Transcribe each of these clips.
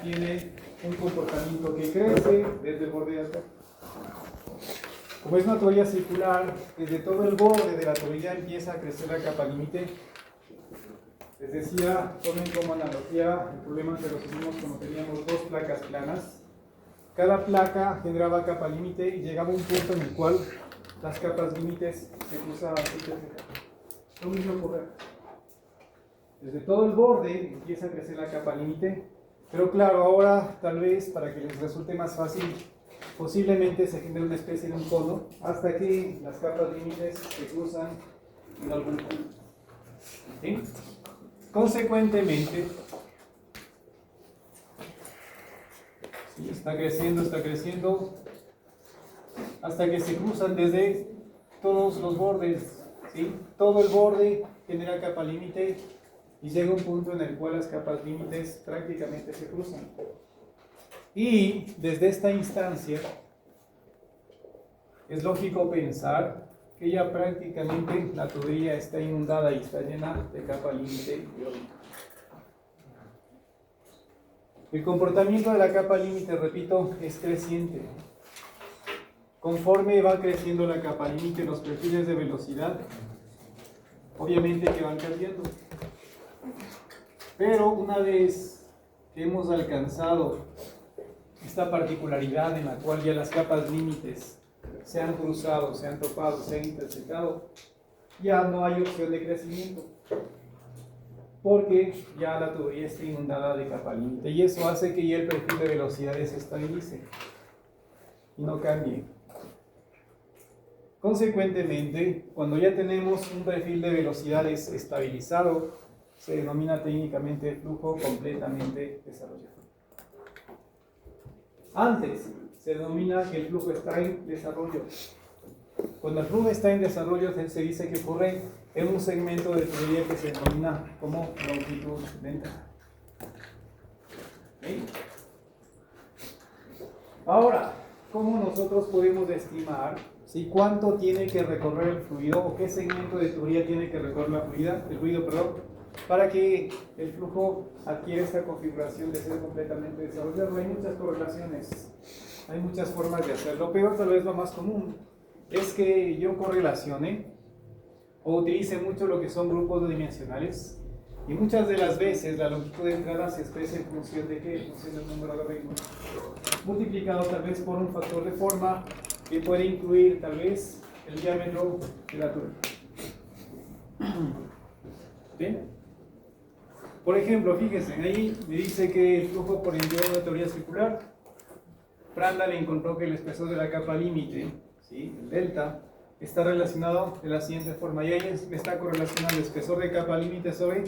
tiene un comportamiento que crece desde el borde de acá. Como es una tubería circular, desde todo el borde de la tubería empieza a crecer la capa límite. Les decía, tomen como analogía el problema que resolvimos cuando teníamos dos placas planas. Cada placa generaba capa límite y llegaba a un punto en el cual las capas límites se cruzaban. Lo mismo ocurre. Desde todo el borde empieza a crecer la capa límite, pero claro, ahora tal vez para que les resulte más fácil, posiblemente se genere una especie de un cono hasta que las capas límites se cruzan en algún punto. ¿Sí? Consecuentemente, ¿sí? Está creciendo, hasta que se cruzan desde todos los bordes. ¿Sí? Todo el borde genera capa límite y llega un punto en el cual las capas límites prácticamente se cruzan. Y desde esta instancia es lógico pensar que ya prácticamente la tubería está inundada y está llena de capa límite iónica. El comportamiento de la capa límite, repito, es creciente. Conforme va creciendo la capa límite, los perfiles de velocidad, obviamente que van cambiando. Pero una vez que hemos alcanzado esta particularidad en la cual ya las capas límites se han cruzado, se han topado, se han intersectado, ya no hay opción de crecimiento, porque ya la tubería está inundada de capa límite y eso hace que ya el perfil de velocidades se estabilice y no cambie. Consecuentemente, cuando ya tenemos un perfil de velocidades estabilizado, se denomina técnicamente flujo completamente desarrollado. Antes se denomina que el flujo está en desarrollo. Cuando el flujo está en desarrollo, se dice que ocurre en un segmento de tubería que se denomina como longitud de entrada. ¿Okay? Ahora, ¿cómo nosotros podemos estimar cuánto tiene que recorrer el fluido o qué segmento de tubería tiene que recorrer el fluido, para que el flujo adquiera esta configuración de ser completamente desarrollado? Hay muchas correlaciones, hay muchas formas de hacerlo, pero tal vez lo más común es que yo correlacione o utilice mucho lo que son grupos dimensionales y muchas de las veces la longitud de entrada se expresa en función de qué, en función del número de reinos, multiplicado tal vez por un factor de forma que puede incluir tal vez el diámetro de la tubería. ¿Bien? Por ejemplo, fíjense, ahí me dice que el flujo por envío de una teoría circular, Prandtl encontró que el espesor de la capa límite, ¿sí?, el delta, está relacionado de la siguiente forma, y ahí me está correlacionando el espesor de capa límite sobre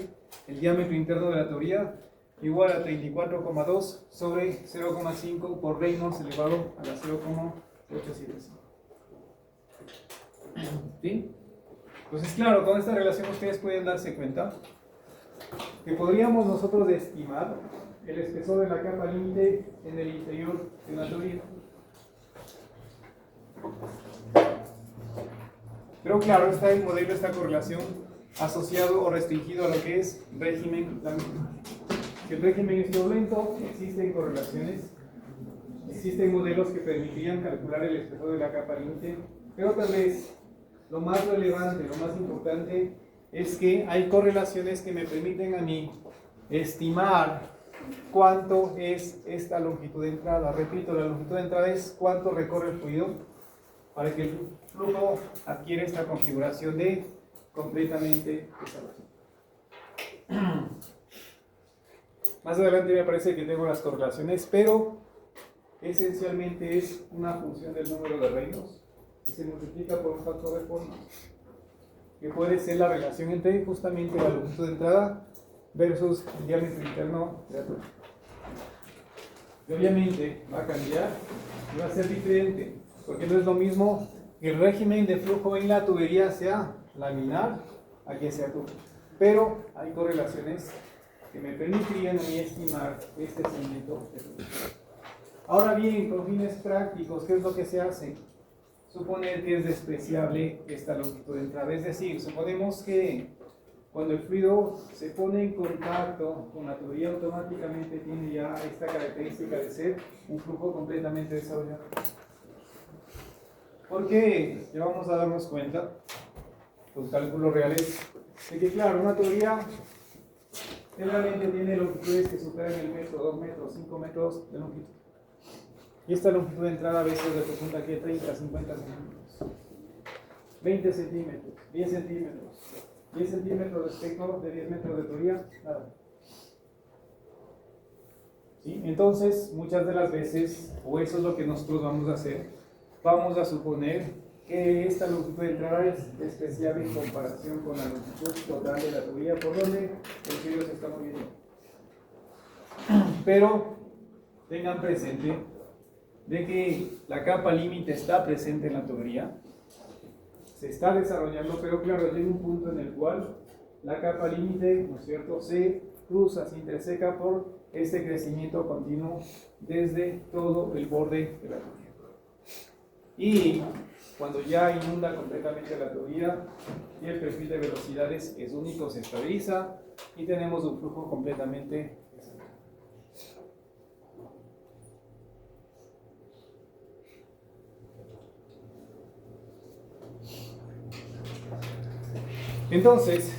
el diámetro interno de la teoría, igual a 34,2 sobre 0,5 por Reynolds elevado a la 0,875. ¿Sí? Entonces, claro, con esta relación ustedes pueden darse cuenta que podríamos nosotros estimar el espesor de la capa límite en el interior de la teoría. Pero claro, está el modelo, esta correlación asociado o restringido a lo que es régimen laminar. Si el régimen es violento, existen correlaciones, existen modelos que permitirían calcular el espesor de la capa límite, pero tal vez lo más relevante, lo más importante es que hay correlaciones que me permiten a mí estimar cuánto es esta longitud de entrada. Repito, la longitud de entrada es cuánto recorre el fluido para que el flujo adquiera esta configuración de completamente desarrollado. Más adelante me parece que tengo las correlaciones, pero esencialmente es una función del número de Reynolds y se multiplica por un factor de forma, que puede ser la relación entre justamente la longitud de entrada versus el diámetro interno de la tubería. Y obviamente va a cambiar y va a ser diferente, porque no es lo mismo que el régimen de flujo en la tubería sea laminar a que sea tubo. Pero hay correlaciones que me permitirían a mí estimar este segmento de tubería. Ahora bien, con fines prácticos, ¿qué es lo que se hace? Suponer que es despreciable esta longitud de entrada, es decir, suponemos que cuando el fluido se pone en contacto con la tubería, automáticamente tiene ya esta característica de ser un flujo completamente desarrollado. Porque ya vamos a darnos cuenta, los cálculos reales, de que claro, una tubería generalmente tiene longitudes que superan el metro, 2 metros, 5 metros de longitud. Y esta longitud de entrada a veces representa que 30, 50 centímetros, 20 centímetros, 10 centímetros, 10 centímetros respecto de 10 metros de tubería, nada. ¿Sí? Entonces, muchas de las veces, o eso es lo que nosotros vamos a hacer, vamos a suponer que esta longitud de entrada es despreciable en comparación con la longitud total de la tubería por donde el fluido se está moviendo. Pero tengan presente de que la capa límite está presente en la tubería, se está desarrollando, pero claro, llega un punto en el cual la capa límite, ¿no es cierto?, se cruza, se interseca por este crecimiento continuo desde todo el borde de la tubería. Y cuando ya inunda completamente la tubería y el perfil de velocidades es único, se estabiliza y tenemos un flujo completamente desarrollado. Entonces,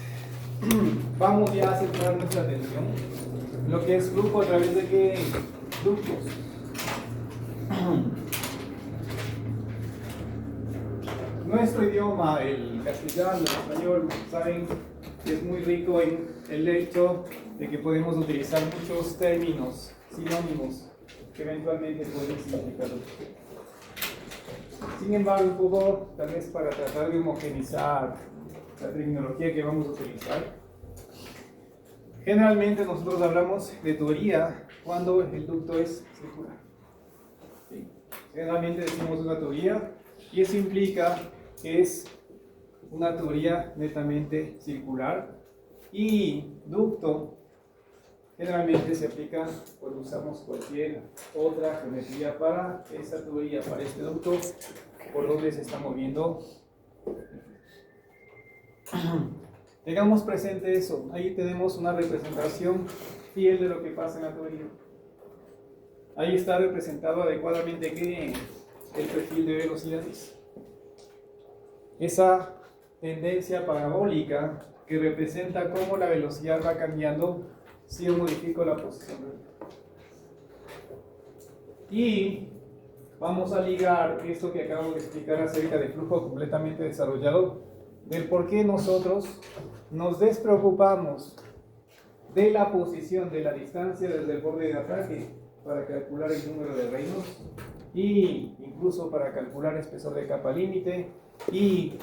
vamos ya a centrar nuestra atención en lo que es flujo a través de qué ductos. Nuestro idioma, el castellano, el español, saben que es muy rico en el hecho de que podemos utilizar muchos términos, sinónimos, que eventualmente pueden significar lo que. Sin embargo, un poco, tal vez para tratar de homogenizar la terminología que vamos a utilizar, generalmente nosotros hablamos de tubería cuando el ducto es circular. ¿Sí? Generalmente decimos una tubería y eso implica que es una tubería netamente circular, y ducto generalmente se aplica cuando usamos cualquier otra geometría para esta tubería, para este ducto por donde se está moviendo. Tengamos presente eso. Ahí tenemos una representación fiel de lo que pasa en la tubería. Ahí está representado adecuadamente que el perfil de velocidades, esa tendencia parabólica que representa cómo la velocidad va cambiando si yo modifico la posición. Y vamos a ligar esto que acabo de explicar acerca del flujo completamente desarrollado, del por qué nosotros nos despreocupamos de la posición, de la distancia desde el borde de ataque para calcular el número de reinos, y incluso para calcular el espesor de capa límite y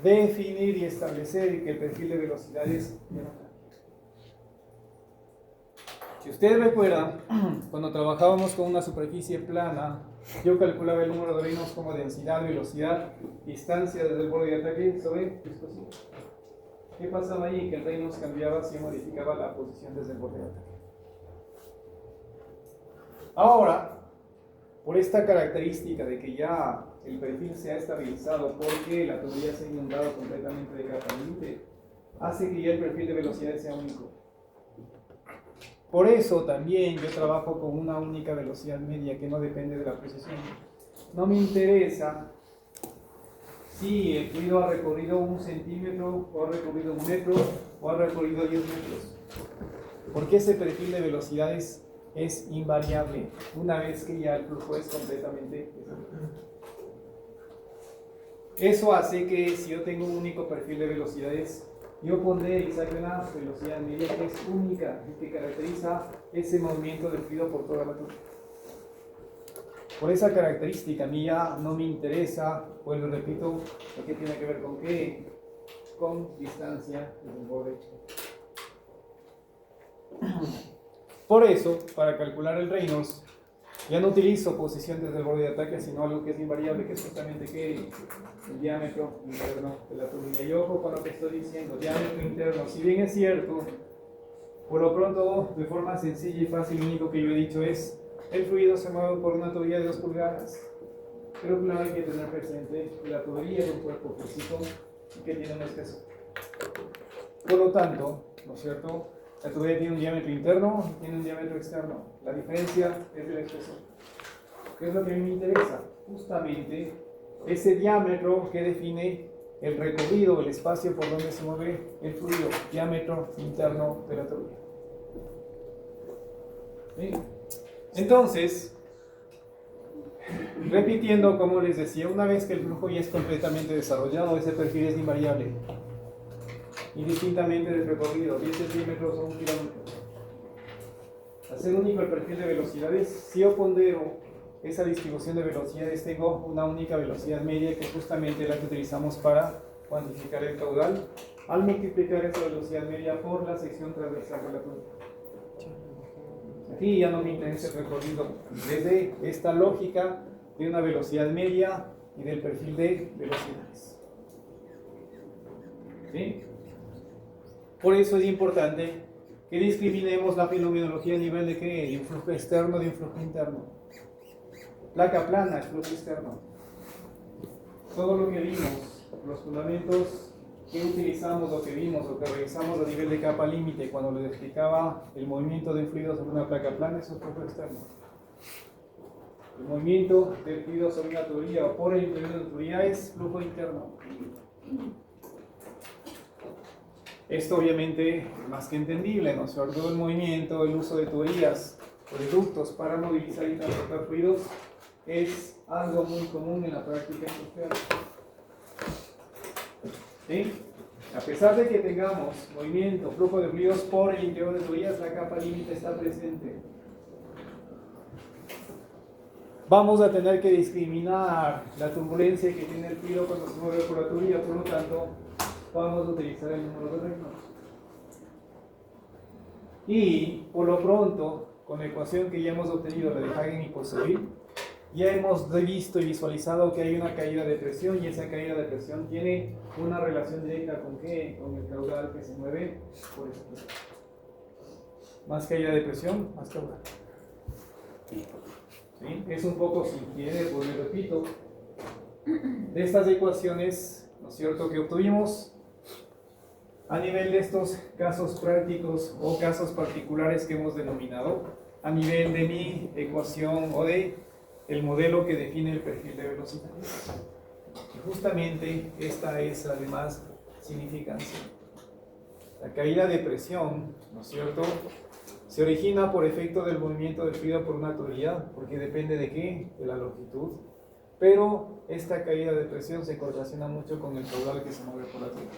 definir y establecer que el perfil de velocidades ya no cambia. Si ustedes recuerdan, cuando trabajábamos con una superficie plana, yo calculaba el número de reinos como densidad, velocidad, distancia desde el borde de ataque sobre viscosidad. ¿Qué pasaba ahí? Que el reinos cambiaba si modificaba la posición desde el borde de ataque. Ahora, por esta característica de que ya el perfil se ha estabilizado porque la tubería se ha inundado completamente de capa límite, hace que ya el perfil de velocidad sea único. Por eso también yo trabajo con una única velocidad media que no depende de la precisión. No me interesa si el fluido ha recorrido 1 centímetro, o ha recorrido 1 metro, o ha recorrido 10 metros. Porque ese perfil de velocidades es invariable una vez que ya el flujo es completamente desarrollado. Eso hace que si yo tengo un único perfil de velocidades, yo pondré y saque una velocidad media que es única y que caracteriza ese movimiento del fluido por toda la tubería. Por esa característica a mí ya no me interesa, vuelvo y repito, lo que tiene que ver con qué, con distancia del borde. Por eso, para calcular el Reynolds, ya no utilizo posición desde el borde de ataque, sino algo que es invariable, que es justamente que el diámetro interno de la tubería. Y ojo con lo que estoy diciendo, diámetro interno, si bien es cierto, por lo pronto, de forma sencilla y fácil, lo único que yo he dicho es, el fluido se mueve por una tubería de 2 pulgadas. Pero claro, hay que tener presente que la tubería es un cuerpo físico y que tiene un espesor. Por lo tanto, ¿no es cierto? La tubería tiene un diámetro interno y tiene un diámetro externo. La diferencia es del espesor. ¿Qué es lo que a mí me interesa? Justamente ese diámetro que define el recorrido, el espacio por donde se mueve el fluido, diámetro interno de la tubería. ¿Sí? Entonces, repitiendo, como les decía, una vez que el flujo ya es completamente desarrollado, ese perfil es invariable, indistintamente del recorrido, 10 centímetros o 1 kilómetro. Al ser único el perfil de velocidades, si yo pondero esa distribución de velocidades, tengo una única velocidad media, que es justamente la que utilizamos para cuantificar el caudal, al multiplicar esa velocidad media por la sección transversal de la tubería. Aquí ya no me interesa el recorrido desde esta lógica de una velocidad media y del perfil de velocidades. ¿Sí? Por eso es importante que discriminemos la fenomenología a nivel de ¿qué? De un flujo externo, de un flujo interno. Placa plana, el flujo externo. Todo lo que vimos, los fundamentos que utilizamos, lo que vimos, lo que revisamos a nivel de capa límite cuando les explicaba el movimiento del fluido sobre una placa plana, es un flujo externo. El movimiento del fluido sobre una tubería o por el interior de la tubería es flujo interno. Esto obviamente es más que entendible, ¿no? Sobre todo el movimiento, el uso de tuberías o de ductos para movilizar y transportar fluidos es algo muy común en la práctica industrial. ¿Sí? A pesar de que tengamos movimiento, flujo de fluidos por el interior de tuberías, la capa límite está presente. Vamos a tener que discriminar la turbulencia que tiene el fluido cuando se mueve por la tubería, por lo tanto, vamos a utilizar el número de Reynolds. Y por lo pronto, con la ecuación que ya hemos obtenido, la de Hagen y Poiseuille, ya hemos visto y visualizado que hay una caída de presión, y esa caída de presión tiene una relación directa con ¿qué? Con el caudal que se mueve por ese fluido. Más caída de presión, más caudal. ¿Sí? Es un poco, si quiere, pues le repito, de estas ecuaciones, ¿no es cierto?, que obtuvimos a nivel de estos casos prácticos o casos particulares que hemos denominado, a nivel de mi ecuación o de el modelo que define el perfil de velocidad. Y justamente esta es la de más significancia. La caída de presión, ¿no es cierto?, se origina por efecto del movimiento del fluido por una tubería, porque depende de qué, de la longitud, pero esta caída de presión se correlaciona mucho con el caudal que se mueve por la tubería.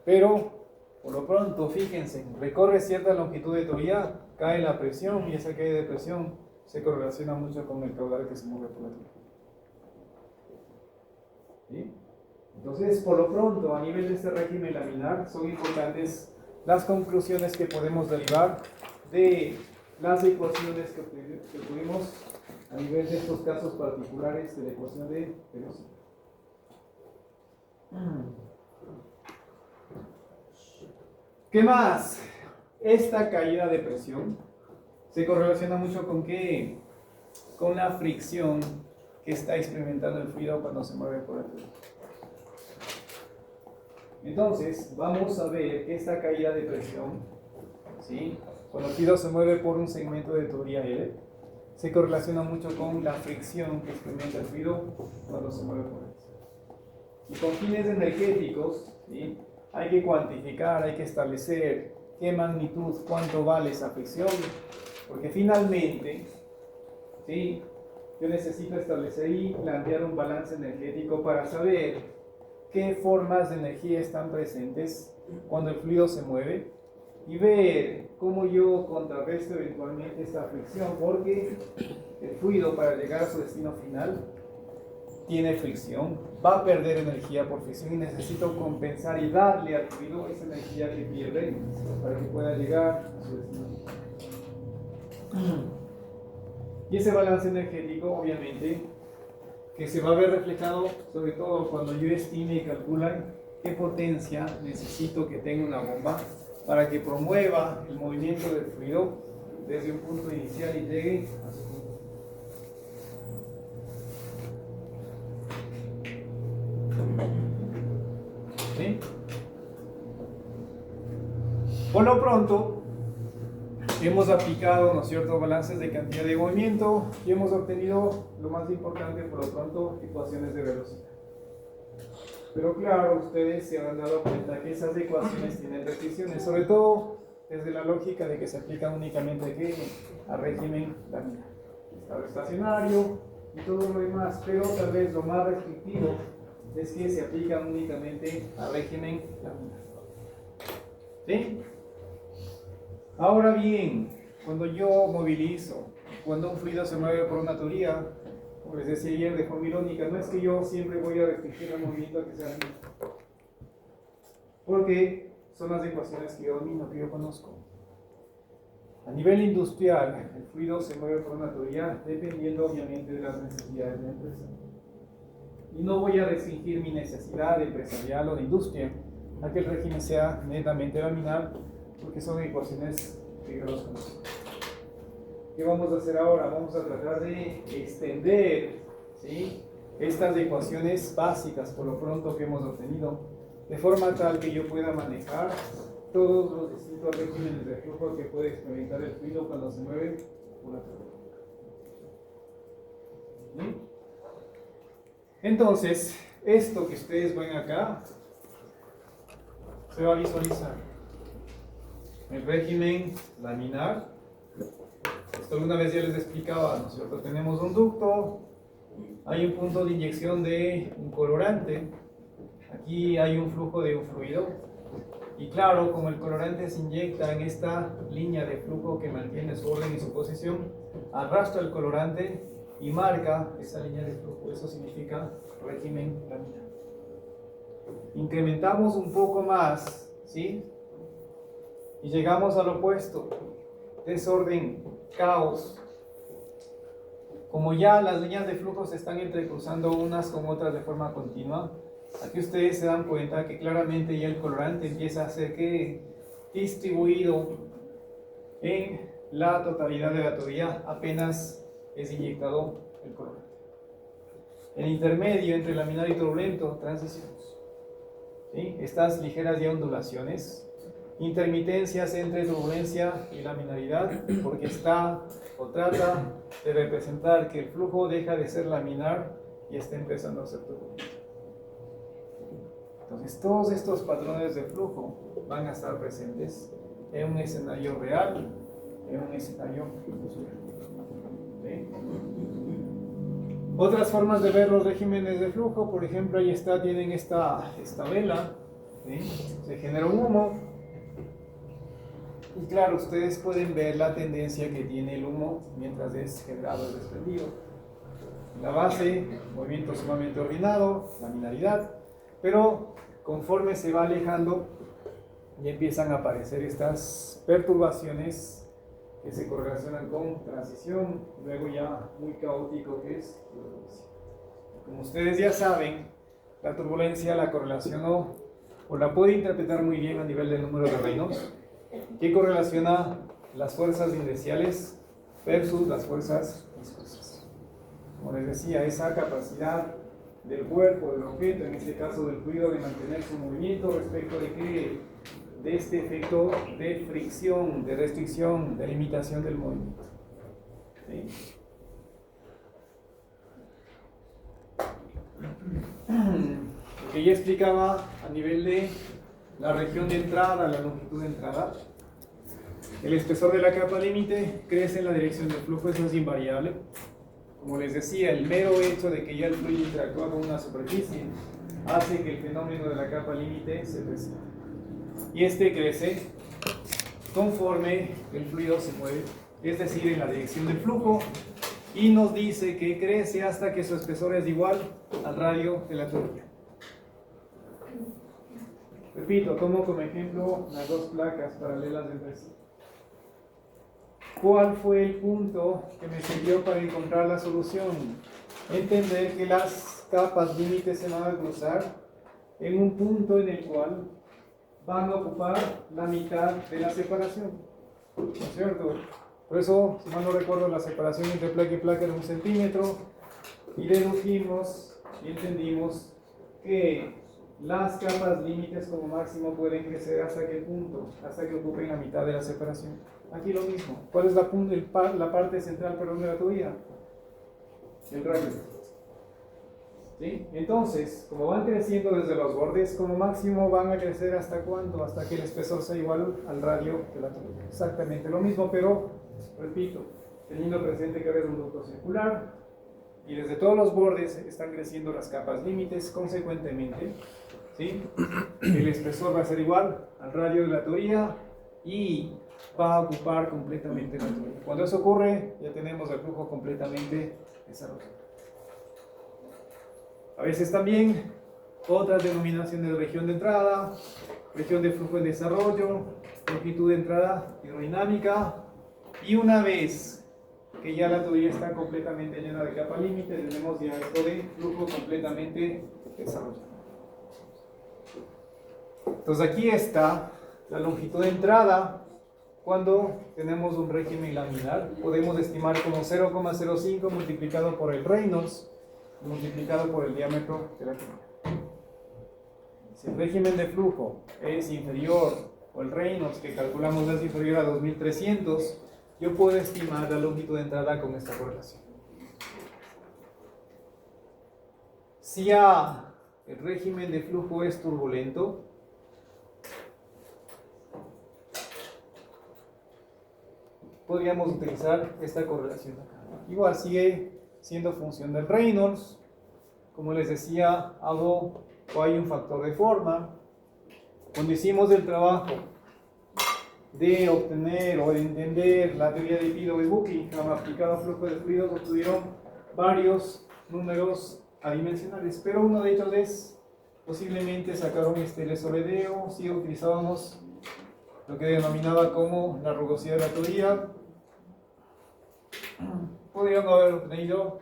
Pero, por lo pronto, fíjense, recorre cierta longitud de tubería, cae la presión, y esa caída de presión se correlaciona mucho con el caudal que se mueve por la tubería. ¿Sí? Entonces, por lo pronto, a nivel de este régimen laminar, son importantes las conclusiones que podemos derivar de las ecuaciones que obtuvimos a nivel de estos casos particulares de la ecuación de velocidad. ¿Qué más? Esta caída de presión se correlaciona mucho con ¿qué? Con la fricción que está experimentando el fluido cuando se mueve por el fluido. Entonces, vamos a ver que esta caída de presión, ¿sí?, cuando el fluido se mueve por un segmento de tubería L, se correlaciona mucho con la fricción que experimenta el fluido cuando se mueve por él. Y con fines energéticos, ¿sí?, hay que cuantificar, hay que establecer qué magnitud, cuánto vale esa fricción, porque finalmente, ¿sí?, yo necesito establecer y plantear un balance energético para saber qué formas de energía están presentes cuando el fluido se mueve y ver cómo yo contrarresto eventualmente esta fricción, porque el fluido, para llegar a su destino final, tiene fricción, va a perder energía por fricción y necesito compensar y darle al fluido esa energía que pierde para que pueda llegar a su destino final. Y ese balance energético, obviamente, que se va a ver reflejado sobre todo cuando yo estime y calcule qué potencia necesito que tenga una bomba para que promueva el movimiento del fluido desde un punto inicial y llegue a su punto. ¿Sí? Por lo pronto, hemos aplicado, ¿no es cierto?, balances de cantidad de movimiento y hemos obtenido, lo más importante por lo pronto, ecuaciones de velocidad. Pero claro, ustedes se habrán dado cuenta que esas ecuaciones tienen restricciones, sobre todo desde la lógica de que se aplican únicamente a régimen laminar, estado estacionario y todo lo demás, pero tal vez lo más restrictivo es que se aplican únicamente a régimen laminar. ¿Sí? Ahora bien, cuando yo movilizo, cuando un fluido se mueve por una teoría, como les decía ayer de forma irónica, no es que yo siempre voy a restringir el movimiento a que sea el mismo, porque son las ecuaciones que yo domino, que yo conozco. A nivel industrial, el fluido se mueve por una teoría dependiendo obviamente de las necesidades de la empresa. Y no voy a restringir mi necesidad empresarial o de industria a que el régimen sea netamente laminar, porque son ecuaciones que yo los conozco. ¿Qué vamos a hacer ahora? Vamos a tratar de extender, ¿sí?, estas ecuaciones básicas por lo pronto que hemos obtenido, de forma tal que yo pueda manejar todos los distintos regímenes de flujo que puede experimentar el fluido cuando se mueve una turbina. ¿Sí? Entonces, esto que ustedes ven acá se va a visualizar. El régimen laminar. Esto alguna vez ya les explicaba, ¿no es cierto? Tenemos un ducto, hay un punto de inyección de un colorante, aquí hay un flujo de un fluido, y claro, como el colorante se inyecta en esta línea de flujo que mantiene su orden y su posición, arrastra el colorante y marca esa línea de flujo. Eso significa régimen laminar. Incrementamos un poco más, ¿sí?, y llegamos al opuesto: desorden, caos. Como ya las líneas de flujo se están entrecruzando unas con otras de forma continua, aquí ustedes se dan cuenta que claramente ya el colorante empieza a ser distribuido en la totalidad de la tubería apenas es inyectado el colorante. El intermedio entre laminar y turbulento, transiciones, ¿sí?, estas ligeras ya ondulaciones, intermitencias entre turbulencia y laminaridad, porque está o trata de representar que el flujo deja de ser laminar y está empezando a ser turbulento. Entonces todos estos patrones de flujo van a estar presentes en un escenario real, en un escenario industrial. ¿Sí? Otras formas de ver los regímenes de flujo, por ejemplo, ahí está, tienen esta vela, ¿sí?, se genera un humo. Y claro, ustedes pueden ver la tendencia que tiene el humo mientras es generado el desprendido. La base, movimiento sumamente ordenado, laminaridad, pero conforme se va alejando ya empiezan a aparecer estas perturbaciones que se correlacionan con transición, luego ya muy caótico que es turbulencia. Como ustedes ya saben, la turbulencia la correlacionó o la puede interpretar muy bien a nivel del número de Reynolds, que correlaciona las fuerzas inerciales versus las fuerzas viscosas. Como les decía, esa capacidad del cuerpo, del objeto, en este caso del fluido, de mantener su movimiento respecto de este efecto de fricción, de restricción, de limitación del movimiento. ¿Sí? Lo que ya explicaba a nivel de la región de entrada, la longitud de entrada, el espesor de la capa límite crece en la dirección del flujo, eso es invariable. Como les decía, el mero hecho de que ya el fluido interactúa con una superficie hace que el fenómeno de la capa límite se presente. Y este crece conforme el fluido se mueve, es decir, en la dirección del flujo, y nos dice que crece hasta que su espesor es igual al radio de la tubería. Repito, tomo como ejemplo las dos placas paralelas entre sí. ¿Cuál fue el punto que me sirvió para encontrar la solución? Entender que las capas límites se van a cruzar en un punto en el cual van a ocupar la mitad de la separación, ¿no es cierto? Por eso, si mal no recuerdo, la separación entre placa y placa era 1 centímetro, y dedujimos y entendimos que las capas límites como máximo pueden crecer hasta qué punto, hasta que ocupen la mitad de la separación. Aquí lo mismo. ¿Cuál es la parte central, perdón, de la tubería? El radio. ¿Sí? Entonces, como van creciendo desde los bordes, como máximo van a crecer hasta cuánto, hasta que el espesor sea igual al radio de la tubería. Exactamente lo mismo, pero repito, teniendo presente que es un ducto circular y desde todos los bordes están creciendo las capas límites, consecuentemente, ¿sí? El espesor va a ser igual al radio de la tubería y va a ocupar completamente la tubería. Cuando eso ocurre, ya tenemos el flujo completamente desarrollado. A veces también otras denominaciones de región de entrada, región de flujo en desarrollo, longitud de entrada hidrodinámica, y una vez que ya la tubería está completamente llena de capa límite, tenemos ya esto de flujo completamente desarrollado. Entonces aquí está la longitud de entrada cuando tenemos un régimen laminar. Podemos estimar como 0,05 multiplicado por el Reynolds multiplicado por el diámetro de la tubería. Si el régimen de flujo es inferior, o el Reynolds que calculamos es inferior a 2300, yo puedo estimar la longitud de entrada con esta correlación. Si A, el régimen de flujo es turbulento, podríamos utilizar esta correlación acá. Igual sigue siendo función del Reynolds. Como les decía, hay un factor de forma. Cuando hicimos el trabajo de obtener o de entender la teoría de Biddle y Buckingham aplicado a flujo de fluidos, obtuvieron varios números adimensionales, pero uno de ellos es, posiblemente sacaron el sobredeo, si utilizábamos lo que denominaba como la rugosidad de la tubería, podrían haber obtenido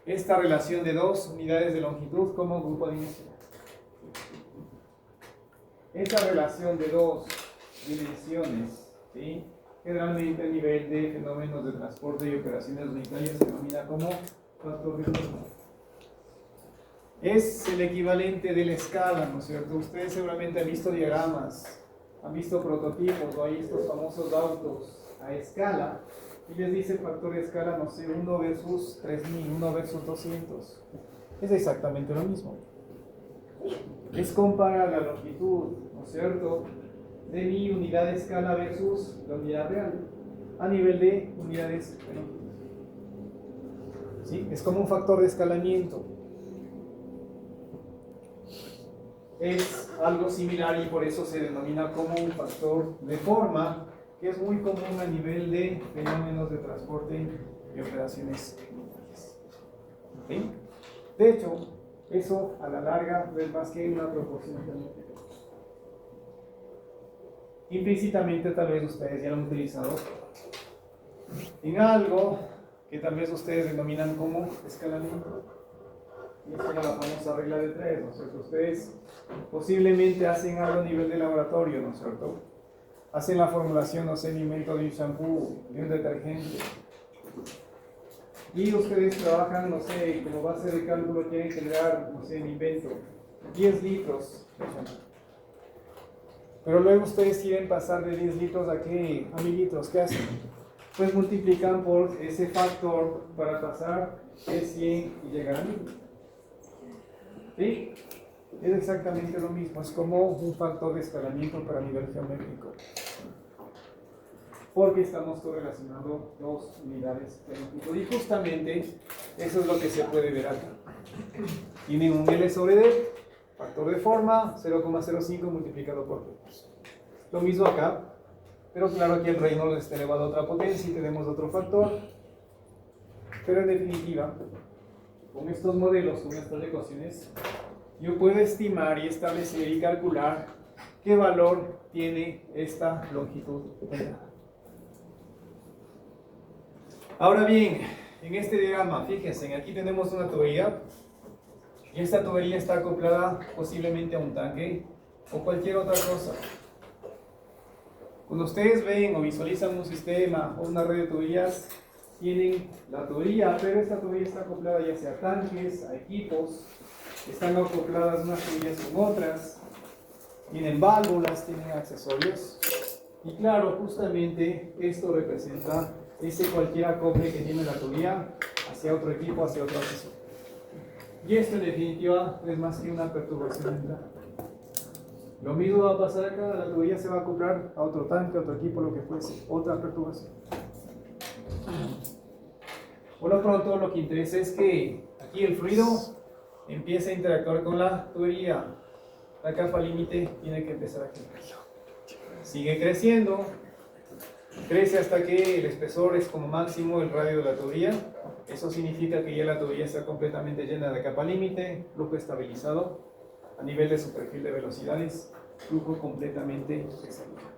esta relación de dos unidades de longitud como grupo dimensional. Esta relación de dos dimensiones, ¿sí?, generalmente a nivel de fenómenos de transporte y operaciones unitarias se denomina como factor de forma. Es el equivalente de la escala, ¿no es cierto? Ustedes seguramente han visto diagramas, han visto prototipos o hay estos famosos autos a escala y les dice factor de escala, no sé, 1 versus 3000, 1 versus 200. Es exactamente lo mismo. Es comparar la longitud, ¿no es cierto?, de mi unidad de escala versus la unidad real a nivel de unidades de longitud. ¿Sí? Es como un factor de escalamiento. Es algo similar y por eso se denomina como un factor de forma, que es muy común a nivel de fenómenos de transporte y operaciones unitarias. ¿Sí? De hecho, eso a la larga no es más que una proporción también. Implícitamente tal vez ustedes ya lo han utilizado en algo que tal vez ustedes denominan como escalamiento. Y es como la famosa regla de 3, ¿no es cierto? Ustedes posiblemente hacen algo a nivel de laboratorio, ¿no es cierto? Hacen la formulación, no sé, el invento de un shampoo, de un detergente. Y ustedes trabajan, no sé, como base de cálculo quieren generar, no sé, el invento, 10 litros de shampoo. Pero luego ustedes quieren pasar de 10 litros a ¿qué? A 1000 litros. ¿Qué hacen? Pues multiplican por ese factor para pasar de 100 y llegar a 1000. ¿Sí? Es exactamente lo mismo. Es como un factor de escalamiento para nivel geométrico. Porque estamos correlacionando dos unidades de longitud. Y justamente eso es lo que se puede ver acá. Tienen un L sobre D. Factor de forma, 0,05 multiplicado por 2. Lo mismo acá, pero claro, aquí el Reynolds está elevado a otra potencia y tenemos otro factor. Pero en definitiva, con estos modelos, con estas ecuaciones, yo puedo estimar y establecer y calcular qué valor tiene esta longitud de entrada. Ahora bien, en este diagrama, fíjense, aquí tenemos una tubería. Y esta tubería está acoplada posiblemente a un tanque o cualquier otra cosa. Cuando ustedes ven o visualizan un sistema o una red de tuberías, tienen la tubería, pero esta tubería está acoplada ya sea a tanques, a equipos, están acopladas unas tuberías con otras, tienen válvulas, tienen accesorios, y claro, justamente esto representa ese cualquier acople que tiene la tubería hacia otro equipo, hacia otro accesorio. Y esto en definitiva es más que una perturbación de entrada. Lo mismo va a pasar acá, la tubería se va a acoplar a otro tanque, a otro equipo, lo que fuese, otra perturbación. Por lo pronto, lo que interesa es que aquí el fluido empieza a interactuar con la tubería. La capa límite tiene que empezar a crecer. Sigue creciendo, crece hasta que el espesor es como máximo el radio de la tubería. Eso significa que ya la tubería está completamente llena de la capa límite, flujo estabilizado a nivel de su perfil de velocidades, flujo completamente estabilizado.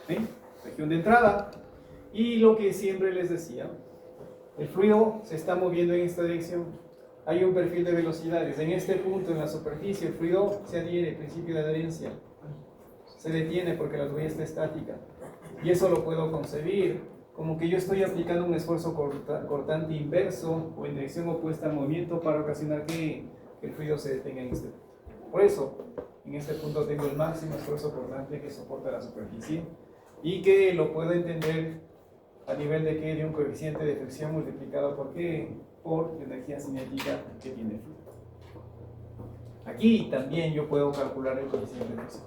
¿Sí? Región de entrada. Y lo que siempre les decía, el fluido se está moviendo en esta dirección. Hay un perfil de velocidades. En este punto, en la superficie, el fluido se adhiere, principio de adherencia. Se detiene porque la tubería está estática. Y eso lo puedo concebir como que yo estoy aplicando un esfuerzo cortante inverso o en dirección opuesta al movimiento para ocasionar que el fluido se detenga en este punto. Por eso, en este punto tengo el máximo esfuerzo cortante que soporta la superficie y que lo puedo entender a nivel de que de un coeficiente de fricción multiplicado por qué, por la energía cinética que tiene el fluido. Aquí también yo puedo calcular el coeficiente de fricción.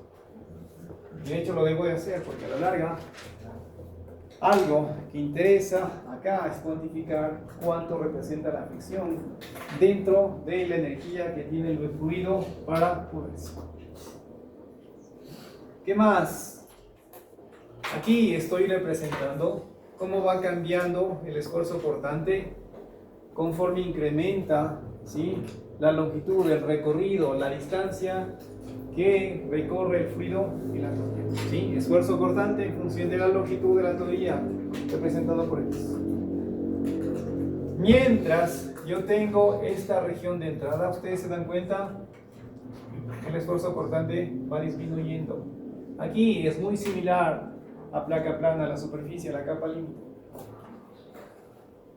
De hecho lo debo de hacer porque a la larga algo que interesa acá es cuantificar cuánto representa la fricción dentro de la energía que tiene el fluido para moverse. ¿Qué más? Aquí estoy representando cómo va cambiando el esfuerzo cortante conforme incrementa, ¿sí?, la longitud, el recorrido, la distancia que recorre el fluido en la tubería. ¿Sí? Esfuerzo cortante en función de la longitud de la tubería, representado por X. Mientras yo tengo esta región de entrada, ustedes se dan cuenta que el esfuerzo cortante va disminuyendo. Aquí es muy similar a placa plana, a la superficie, a la capa límite.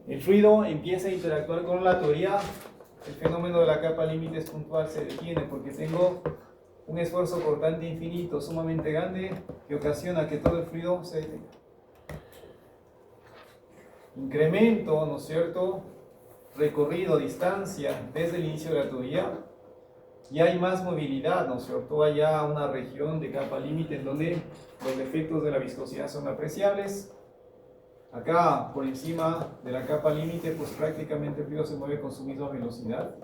El fluido empieza a interactuar con la tubería, el fenómeno de la capa límite es puntual, se detiene porque tengo un esfuerzo cortante infinito, sumamente grande, que ocasiona que todo el fluido se detenga. Incremento, ¿no es cierto?, recorrido, distancia desde el inicio de la tubería, y hay más movilidad, ¿no es cierto?, hay ya una región de capa límite en donde los efectos de la viscosidad son apreciables. Acá, por encima de la capa límite, pues prácticamente el fluido se mueve con su misma velocidad.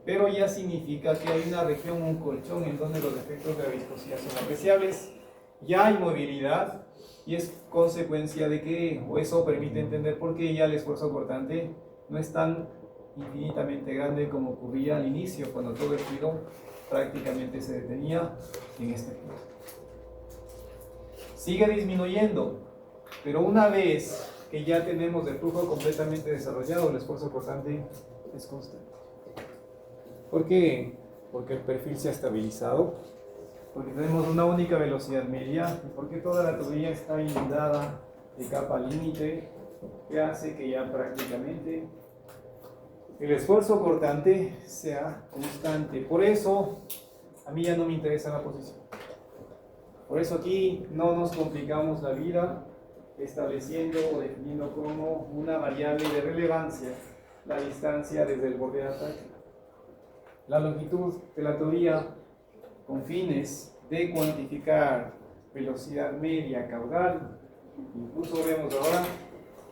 Pero ya significa que hay una región, un colchón, en donde los efectos de la viscosidad son apreciables. Ya hay movilidad y es consecuencia de que, o eso permite entender por qué ya el esfuerzo cortante no es tan infinitamente grande como ocurría al inicio, cuando todo el fluido prácticamente se detenía en este punto. Sigue disminuyendo. Pero una vez que ya tenemos el flujo completamente desarrollado, el esfuerzo cortante es constante. ¿Por qué? Porque el perfil se ha estabilizado, porque tenemos una única velocidad media y porque toda la tubería está inundada de capa límite, que hace que ya prácticamente el esfuerzo cortante sea constante. Por eso a mí ya no me interesa la posición. Por eso aquí no nos complicamos la vida estableciendo o definiendo como una variable de relevancia la distancia desde el borde de ataque. La longitud de la tubería con fines de cuantificar velocidad media caudal, incluso vemos ahora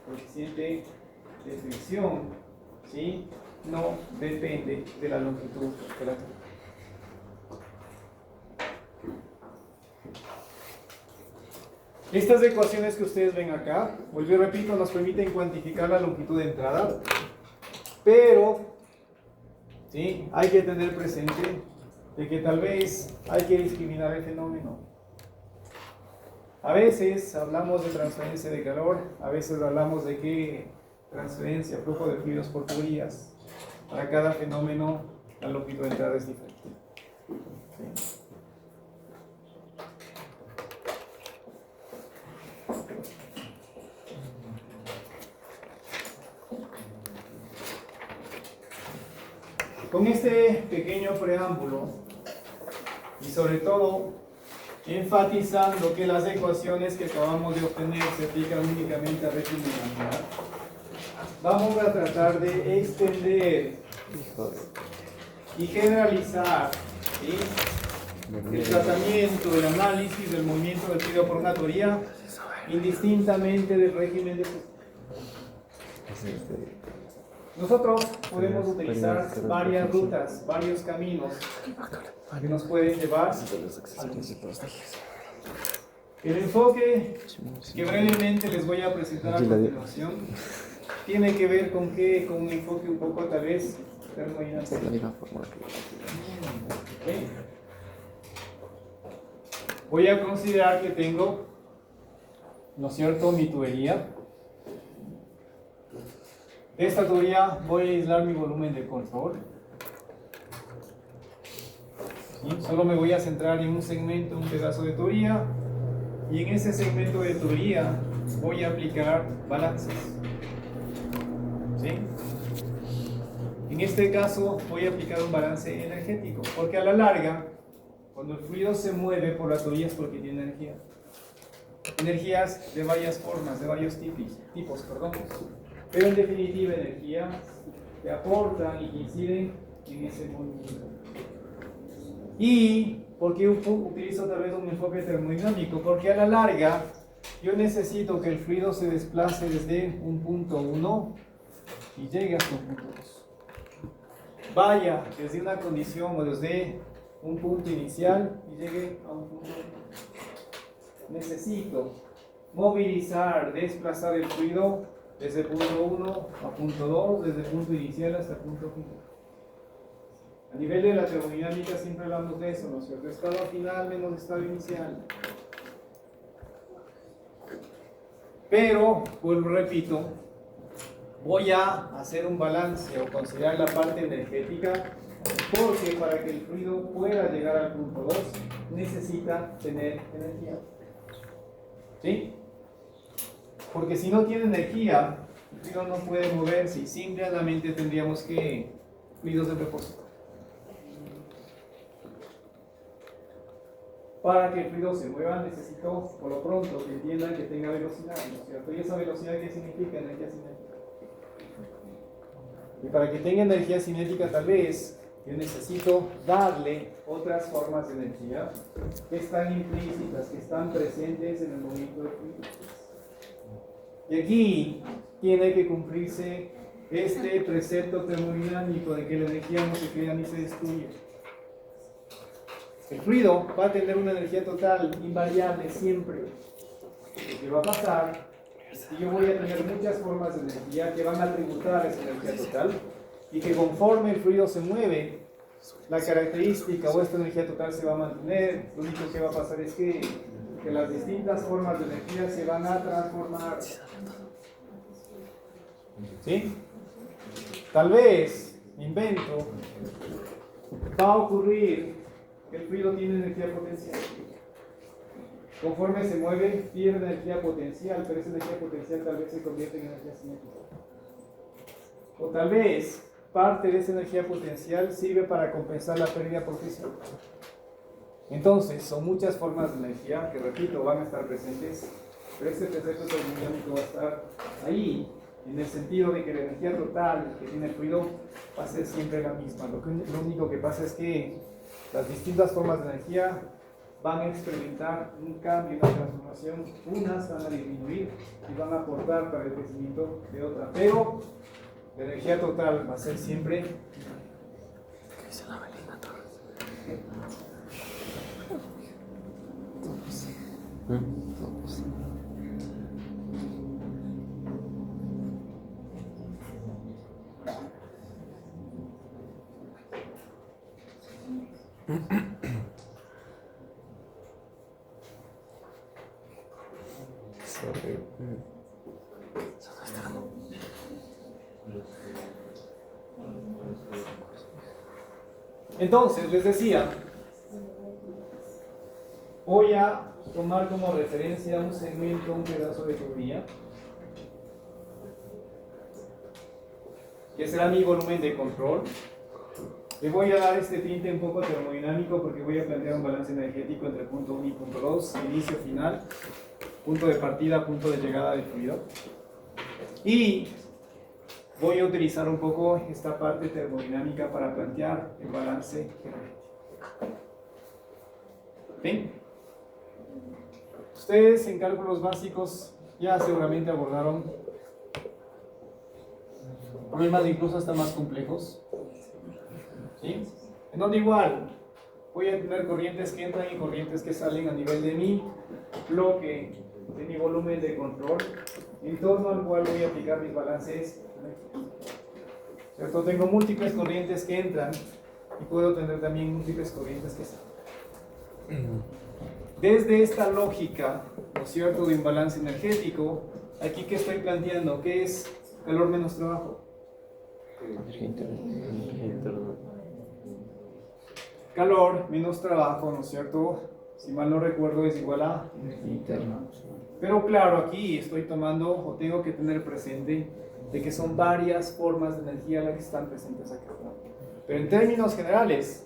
coeficiente de fricción, ¿sí?, no depende de la longitud de la tubería. Estas ecuaciones que ustedes ven acá, vuelvo y repito, nos permiten cuantificar la longitud de entrada, pero ¿sí?, hay que tener presente de que tal vez hay que discriminar el fenómeno. A veces hablamos de transferencia de calor, a veces hablamos de que transferencia, flujo de fluidos por tuberías. Para cada fenómeno la longitud de entrada es diferente. ¿Sí? Con este pequeño preámbulo y sobre todo enfatizando que las ecuaciones que acabamos de obtener se aplican únicamente a régimen angular, vamos a tratar de extender y generalizar, ¿sí?, el tratamiento, el análisis del movimiento del fluido por una teoría indistintamente del régimen de fusión. Nosotros podemos utilizar varias rutas, varios caminos que nos pueden llevar al mismo. El enfoque que brevemente les voy a presentar a continuación tiene que ver con qué, con un enfoque un poco tal vez termodinámico. ¿Okay? Voy a considerar que tengo, ¿no es cierto?, mi tubería. De esta tubería voy a aislar mi volumen de control. ¿Sí? Solo me voy a centrar en un segmento, un pedazo de tubería, y en ese segmento de tubería voy a aplicar balances. ¿Sí? En este caso voy a aplicar un balance energético, porque a la larga, cuando el fluido se mueve por la tubería es porque tiene energía. Energías de varias formas, de varios tipos, pero en definitiva energías que aportan y que inciden en ese movimiento. ¿Y por qué utilizo tal vez un enfoque termodinámico? Porque a la larga yo necesito que el fluido se desplace desde un punto 1 y llegue hasta un punto 2. Vaya desde una condición o desde un punto inicial y llegue a un punto 1. Necesito movilizar, desplazar el fluido desde punto 1 a punto 2, desde el punto inicial hasta el punto final. A nivel de la termodinámica siempre hablamos de eso, ¿no es cierto? Estado final menos estado inicial. Pero, vuelvo, repito, voy a hacer un balance o considerar la parte energética, porque para que el fluido pueda llegar al punto 2 necesita tener energía. ¿Sí? Porque si no tiene energía, el fluido no puede moverse y simplemente tendríamos que fluidos de reposo. Para que el fluido se mueva necesito, por lo pronto, que entiendan que tenga velocidad, ¿no es cierto? ¿Y esa velocidad qué significa? Energía cinética. Y para que tenga energía cinética, tal vez yo necesito darle otras formas de energía que están implícitas, que están presentes en el movimiento del fluido. Y aquí tiene que cumplirse este precepto termodinámico de que la energía no se crea ni se destruye. El fluido va a tener una energía total invariable siempre. Lo que va a pasar es que yo voy a tener muchas formas de energía que van a tributar esa energía total y que conforme el fluido se mueve, la característica o esta energía total se va a mantener. Lo único que va a pasar es que las distintas formas de energía se van a transformar. ¿Sí? Tal vez, invento, va a ocurrir que el fluido tiene energía potencial. Conforme se mueve, pierde energía potencial, pero esa energía potencial tal vez se convierte en energía cinética. O tal vez parte de esa energía potencial sirve para compensar la pérdida por fisión. Entonces, son muchas formas de energía que, repito, van a estar presentes, pero este precepto termodinámico va a estar ahí, en el sentido de que la energía total que tiene el fluido va a ser siempre la misma. Lo único que pasa es que las distintas formas de energía van a experimentar un cambio, una transformación. Unas van a disminuir y van a aportar para el crecimiento de otra, pero la energía total va a ser siempre. Entonces, les decía, voy a tomar como referencia un segmento, un pedazo de tubería, que será mi volumen de control. Le voy a dar este tinte un poco termodinámico porque voy a plantear un balance energético entre punto 1 y punto 2, inicio, final, punto de partida, punto de llegada del fluido. Y voy a utilizar un poco esta parte termodinámica para plantear el balance energético. ¿Bien? Ustedes en cálculos básicos ya seguramente abordaron problemas incluso hasta más complejos, ¿sí? En donde igual voy a tener corrientes que entran y corrientes que salen a nivel de mi bloque, de mi volumen de control, en torno al cual voy a aplicar mis balances, ¿cierto? Tengo múltiples corrientes que entran y puedo tener también múltiples corrientes que salen. Desde esta lógica, ¿no es cierto?, de un balance energético, aquí que estoy planteando, ¿qué es calor menos trabajo? Energía interna. Calor menos trabajo, ¿no es cierto? Si mal no recuerdo, es igual a energía interna. Pero claro, aquí estoy tomando o tengo que tener presente de que son varias formas de energía las que están presentes acá. Pero en términos generales,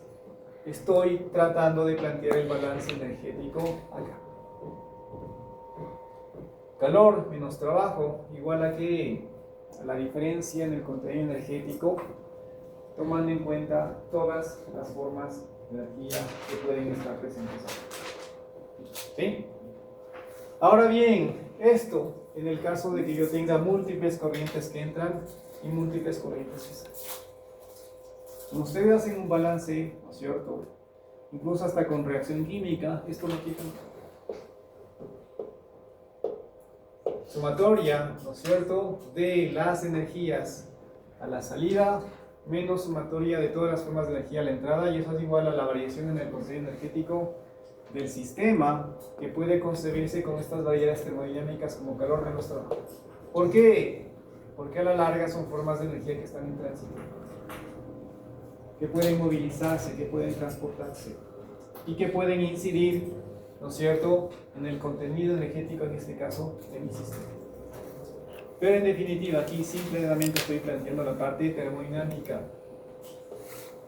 estoy tratando de plantear el balance energético acá. Calor menos trabajo igual a que la diferencia en el contenido energético, tomando en cuenta todas las formas de energía que pueden estar presentes acá. ¿Sí? Ahora bien, esto en el caso de que yo tenga múltiples corrientes que entran y múltiples corrientes que salen. Cuando ustedes hacen un balance, ¿no es cierto?, incluso hasta con reacción química, esto lo quitan. Sumatoria, ¿no es cierto?, de las energías a la salida menos sumatoria de todas las formas de energía a la entrada, y eso es igual a la variación en el contenido energético del sistema, que puede concebirse con estas variedades termodinámicas como calor menos trabajo. ¿Por qué? Porque a la larga son formas de energía que están en tránsito, que pueden movilizarse, que pueden transportarse y que pueden incidir, ¿no es cierto?, en el contenido energético, en este caso, de mi sistema. Pero en definitiva, aquí simplemente estoy planteando la parte termodinámica.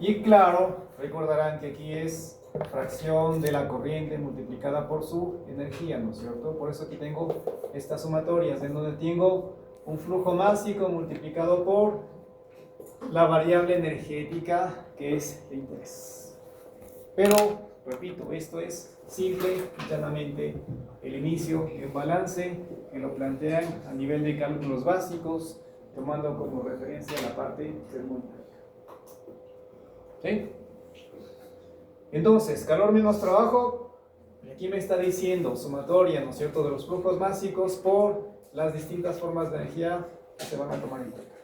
Y claro, recordarán que aquí es fracción de la corriente multiplicada por su energía, ¿no es cierto? Por eso aquí tengo estas sumatorias, en donde tengo un flujo másico multiplicado por la variable energética que es de interés. Pero, repito, esto es simple y llanamente el inicio de un balance que lo plantean a nivel de cálculos básicos, tomando como referencia la parte termodinámica. ¿Sí? Entonces, calor menos trabajo, aquí me está diciendo sumatoria, ¿no es cierto?, de los flujos básicos por las distintas formas de energía que se van a tomar en cuenta.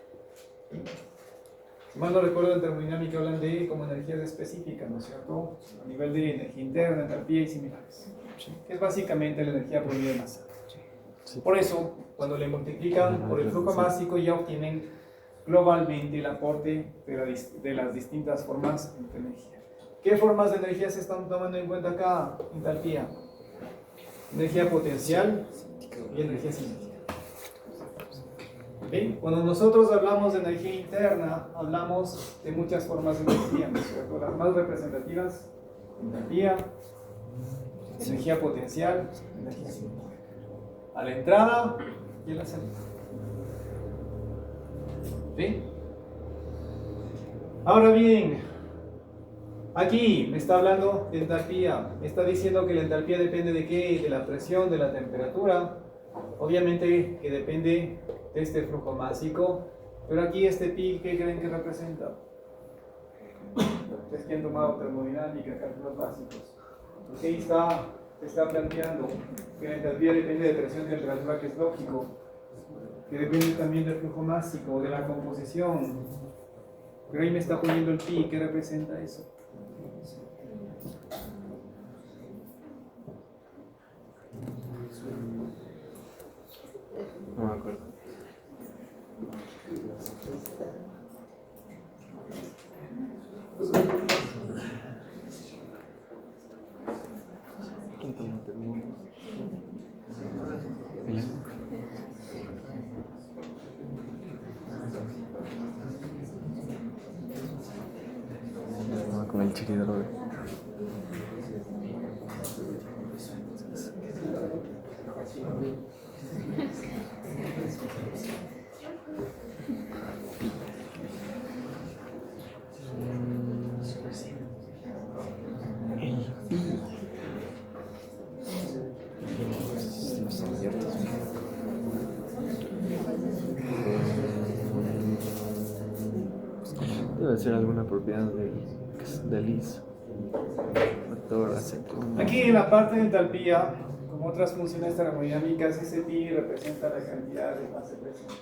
Si mal no recuerdo, en termodinámica hablan de como energías específicas, ¿no es cierto?, a nivel de energía interna, entalpía y similares, que es básicamente la energía por unidad de masa. Por eso, cuando le multiplican por el flujo másico, ya obtienen globalmente el aporte de las distintas formas de energía. ¿Qué formas de energía se están tomando en cuenta acá? Entalpía, energía potencial y energía cinética. ¿Sí? Cuando nosotros hablamos de energía interna, hablamos de muchas formas de energía, ¿no es cierto? Las más representativas, entalpía, energía potencial, energía cinética. A la entrada y a la salida. ¿Sí? Ahora bien, aquí me está hablando de entalpía, me está diciendo que la entalpía depende de qué, de la presión, de la temperatura, obviamente que depende de este flujo másico, pero aquí este pi, ¿qué creen que representa? Ustedes que han tomado termodinámica, cálculos básicos, porque ahí se está planteando que la entalpía depende de presión y temperatura, que es lógico, que depende también del flujo másico, de la composición, pero ahí me está poniendo el pi, ¿qué representa eso? No me acuerdo. el chiridoro. Debe ser alguna propiedad de Lis. Aquí en la parte de entalpía, como otras funciones termodinámicas, ese pi representa la cantidad de fase presente.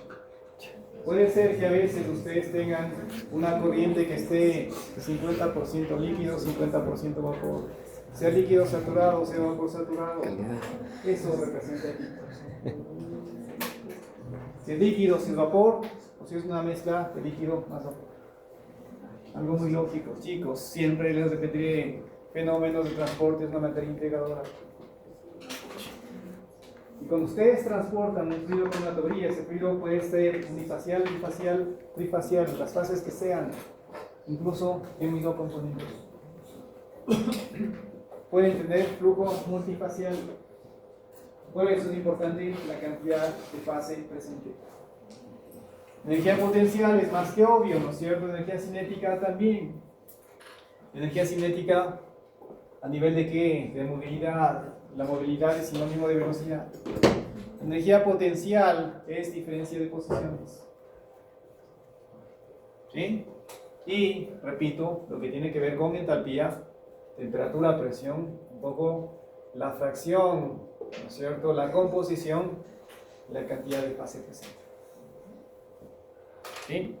Puede ser que a veces ustedes tengan una corriente que esté 50% líquido, 50% vapor. Sea líquido saturado, sea vapor saturado. Eso representa el pi. Si es líquido, si es vapor, o si es una mezcla de líquido más vapor. Algo muy lógico, chicos. Siempre les repetiré, fenómenos de transporte es una materia integradora. Y cuando ustedes transportan un fluido con una tubería, ese fluido puede ser unifacial, bifacial, trifacial, las fases que sean, incluso en componentes. Pueden tener flujo multifacial. Por eso es importante la cantidad de fase presente. Energía potencial es más que obvio, ¿no es cierto? Energía cinética también. Energía cinética a nivel de qué? De movilidad. La movilidad es sinónimo de velocidad. Energía potencial es diferencia de posiciones. ¿Sí? Y, repito, lo que tiene que ver con entalpía, temperatura, presión, un poco la fracción, ¿no es cierto? La composición, la cantidad de fase presente. ¿Sí?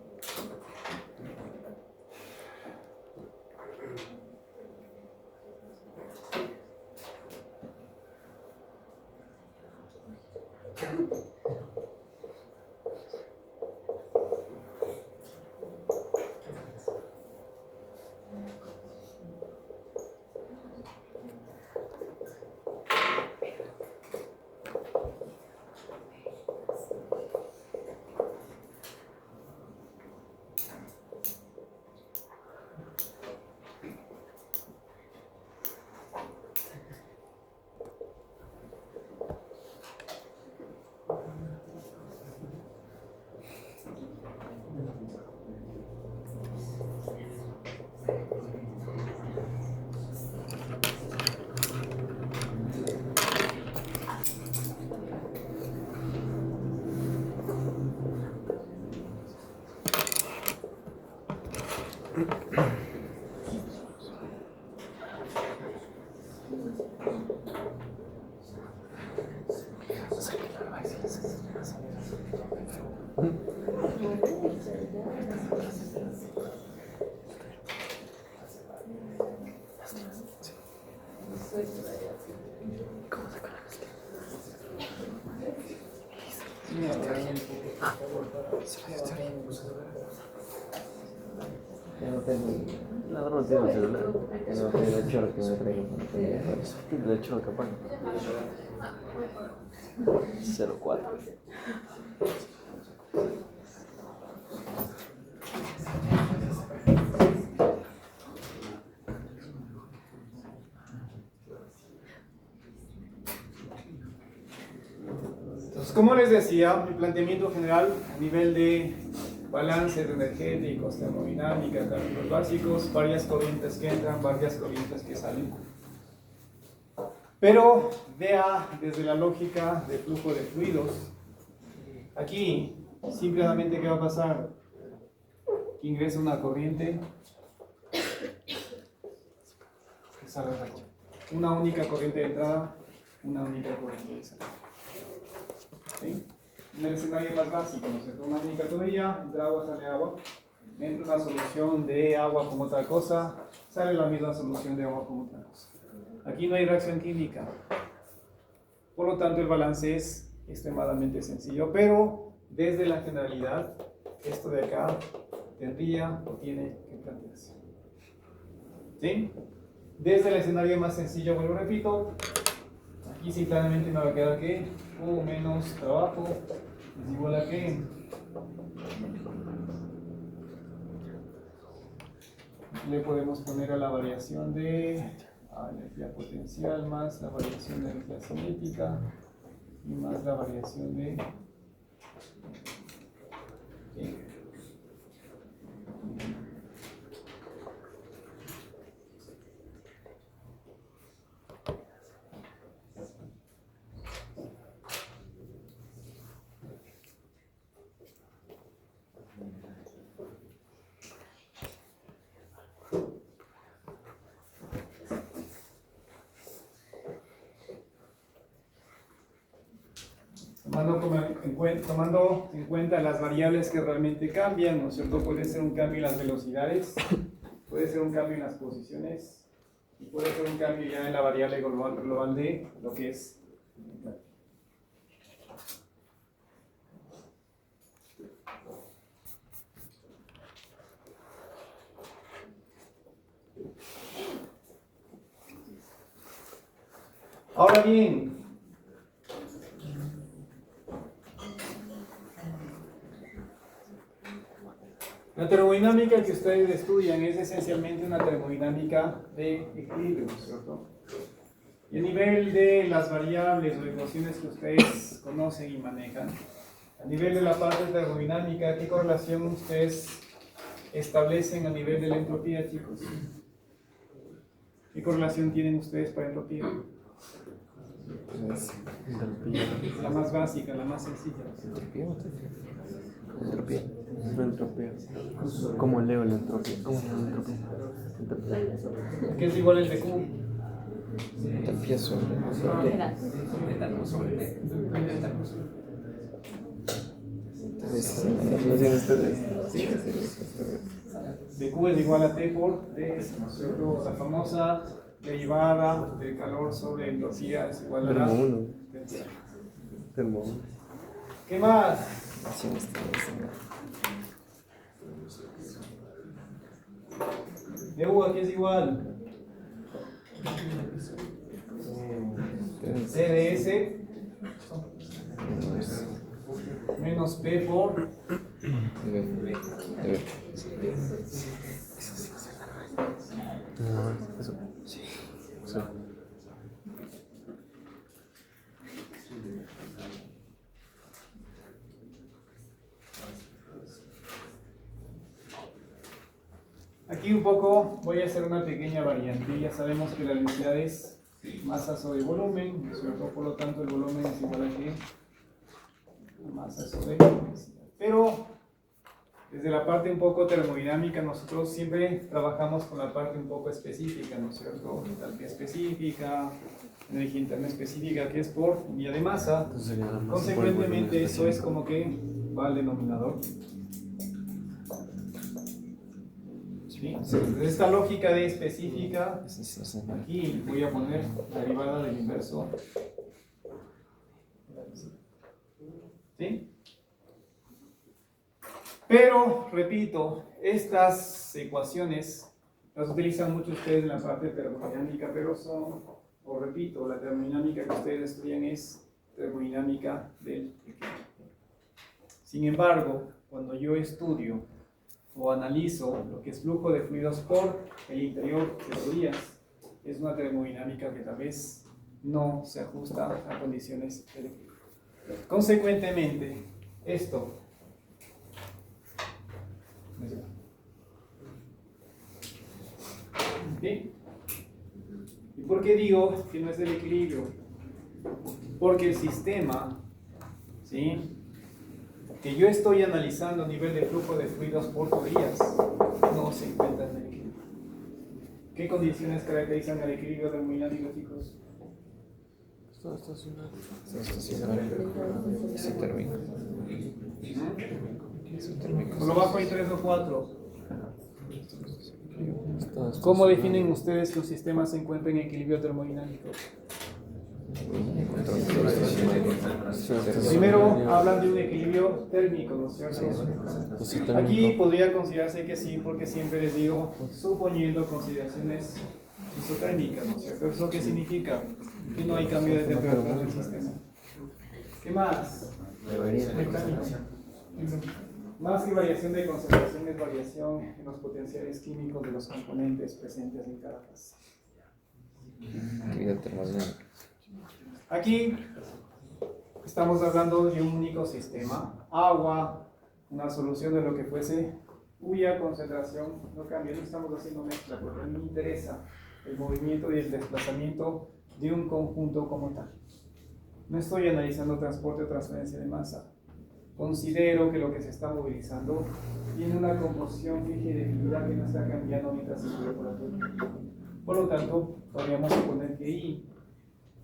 La no tiene el celular. No tiene el chorro que me traigo. Tiene el chorro capaz. 04. Entonces, como les decía, mi planteamiento general a nivel de balances energéticos, termodinámica, cálculos básicos, varias corrientes que entran, varias corrientes que salen. Pero vea desde la lógica de flujo de fluidos. Aquí, simplemente, ¿qué va a pasar? Que ingresa una corriente que sale de aquí. Una única corriente de entrada, una única corriente de salida. ¿Sí? En el escenario más básico, ¿no es cierto? Una única tubería, entra agua, sale agua. Entra una solución de agua con otra cosa, sale la misma solución de agua con otra cosa. Aquí no hay reacción química. Por lo tanto, el balance es extremadamente sencillo, pero desde la generalidad, esto de acá tendría o tiene que plantearse. ¿Sí? Desde el escenario más sencillo, vuelvo repito, aquí simultáneamente me va a quedar que U menos trabajo es igual a que le podemos poner a la variación de energía potencial más la variación de energía cinética y más la variación de tomando en cuenta las variables que realmente cambian, ¿no es cierto? Puede ser un cambio en las velocidades, puede ser un cambio en las posiciones y puede ser un cambio ya en la variable global de lo que es. Ahora bien, la termodinámica que ustedes estudian es esencialmente una termodinámica de equilibrio, ¿cierto? Y a nivel de las variables o ecuaciones que ustedes conocen y manejan, a nivel de la parte termodinámica, ¿qué correlación ustedes establecen a nivel de la entropía, chicos? ¿Qué correlación tienen ustedes para entropía? La más básica, la más sencilla. Entropía. Entropía. ¿Cómo leo la entropía? ¿Cómo leo la entropía? ¿Qué es igual el de Q? Entropía sobre de Q es igual a T por D, ¿no es cierto? La famosa derivada del calor sobre entropía es igual a la Termo 1. ¿Qué más? De U aquí es igual CDS menos P por Eso. Sí. Eso. Aquí un poco voy a hacer una pequeña variante. Ya sabemos que la densidad es masa sobre volumen, ¿no es cierto? Por lo tanto, el volumen es igual a que masa sobre densidad. Pero desde la parte un poco termodinámica, nosotros siempre trabajamos con la parte un poco específica, ¿no es cierto? Entalpía específica, energía interna específica, que es por unidad de masa. Consecuentemente, eso es como que va al denominador. ¿Sí? Entonces, esta lógica de específica, aquí voy a poner derivada del inverso. ¿Sí? Pero, repito, estas ecuaciones las utilizan mucho ustedes en la parte termodinámica, pero son, o repito, la termodinámica que ustedes estudian es termodinámica del equilibrio. Sin embargo, cuando yo estudio o analizo lo que es flujo de fluidos por el interior de tuberías, es una termodinámica que tal vez no se ajusta a condiciones del equilibrio. Consecuentemente, esto ¿sí? ¿Y por qué digo que no es del equilibrio? Porque el sistema, ¿sí?, que yo estoy analizando a nivel de flujo de fluidos por tuberías no se encuentra en el equilibrio. ¿Qué condiciones caracterizan el equilibrio termodinámico, chicos? Está estacionario. Eso termina. Por lo bajo hay 3 o 4. ¿Cómo definen ustedes que un sistema se encuentra en equilibrio termodinámico? Primero hablan de un equilibrio térmico, ¿no es cierto? Aquí podría considerarse que sí, porque siempre les digo, suponiendo consideraciones isotérmicas, ¿no es cierto? ¿Eso qué significa? Que no hay cambio de temperatura del sistema. ¿Qué más? Más que variación de concentración, es variación en los potenciales químicos de los componentes presentes en cada fase. Aquí estamos hablando de un único sistema, agua, una solución de lo que fuese, cuya concentración no cambia. No estamos haciendo mezcla porque me interesa el movimiento y el desplazamiento de un conjunto como tal. No estoy analizando transporte o transferencia de masa. Considero que lo que se está movilizando tiene una composición fija y definida que no está cambiando mientras circula por la turbina. Por lo tanto, podríamos suponer que I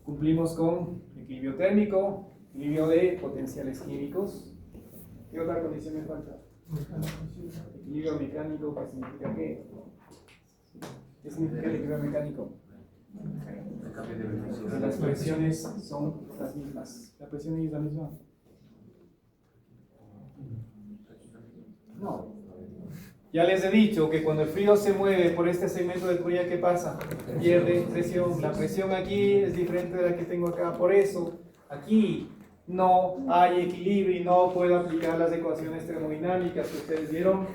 cumplimos con equilibrio térmico, equilibrio de potenciales químicos. ¿Qué otra condición me falta? Equilibrio mecánico, ¿qué significa qué? ¿Qué significa el equilibrio mecánico? Que las presiones son las mismas. ¿La presión es la misma? No. Ya les he dicho que cuando el fluido se mueve por este segmento de tubería, ¿qué pasa? Pierde presión. La presión aquí es diferente de la que tengo acá. Por eso, aquí no hay equilibrio y no puedo aplicar las ecuaciones termodinámicas que ustedes vieron.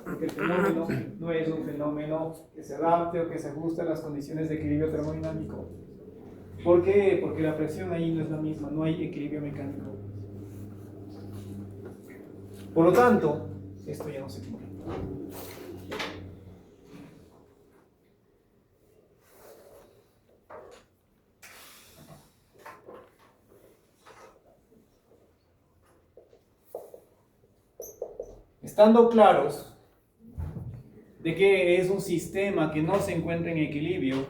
Porque el fenómeno no es un fenómeno que se adapte o que se ajuste a las condiciones de equilibrio termodinámico. ¿Por qué? Porque la presión ahí no es la misma, no hay equilibrio mecánico. Por lo tanto, esto ya no se cumple. Estando claros de que es un sistema que no se encuentra en equilibrio,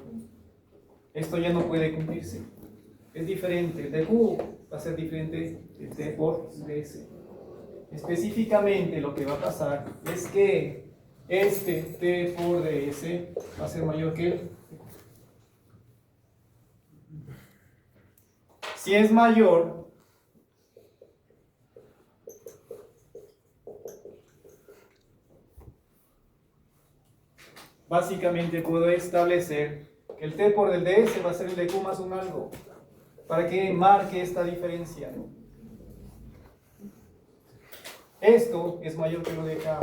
esto ya no puede cumplirse. Es diferente, el de Q va a ser diferente de T por ds. Específicamente lo que va a pasar es que este T por ds va a ser mayor que el. Si es mayor, básicamente puedo establecer que el T por el ds va a ser el de Q más un algo, para que marque esta diferencia. Esto es mayor que lo de acá.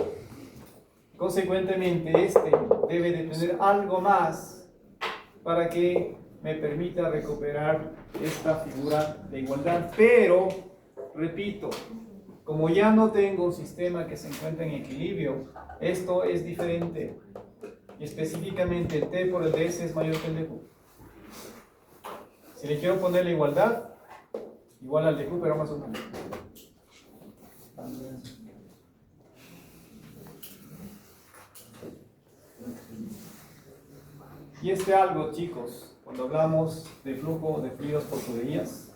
Consecuentemente, este debe de tener algo más para que me permita recuperar esta figura de igualdad. Pero, repito, como ya no tengo un sistema que se encuentra en equilibrio, esto es diferente. Y específicamente el T por el ds es mayor que el de Q. Si le quiero poner la igualdad, igual al de Q, pero más o menos. Y este algo, chicos, cuando hablamos de flujo de fluidos por tuberías,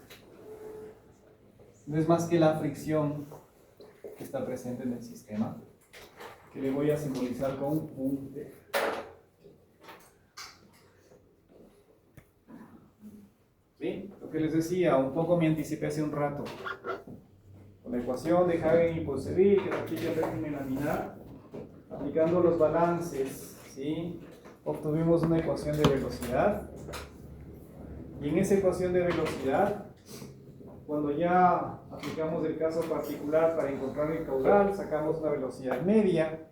no es más que la fricción que está presente en el sistema, que le voy a simbolizar con un T. ¿Sí? Lo que les decía, un poco me anticipé hace un rato. Con la ecuación de Hagen y Ponsonby, que aplica el régimen laminar, aplicando los balances, ¿sí? Obtuvimos una ecuación de velocidad. Y en esa ecuación de velocidad, cuando ya aplicamos el caso particular para encontrar el caudal, sacamos una velocidad media.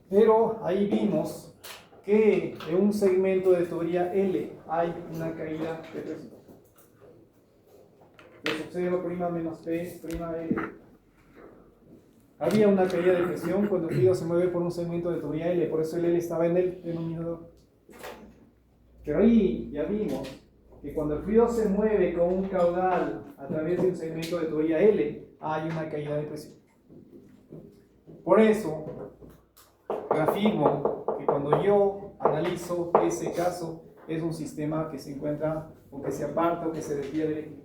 Pero ahí vimos que en un segmento de tubería L hay una caída de presión. Lo subcero prima menos P prima L. Había una caída de presión cuando el fluido se mueve por un segmento de tubería L, por eso el L estaba en el denominador. Pero ahí ya vimos que cuando el fluido se mueve con un caudal a través de un segmento de tubería L, hay una caída de presión. Por eso, reafirmo que cuando yo analizo ese caso, es un sistema que se encuentra o que se aparta o que se desvía del equilibrio.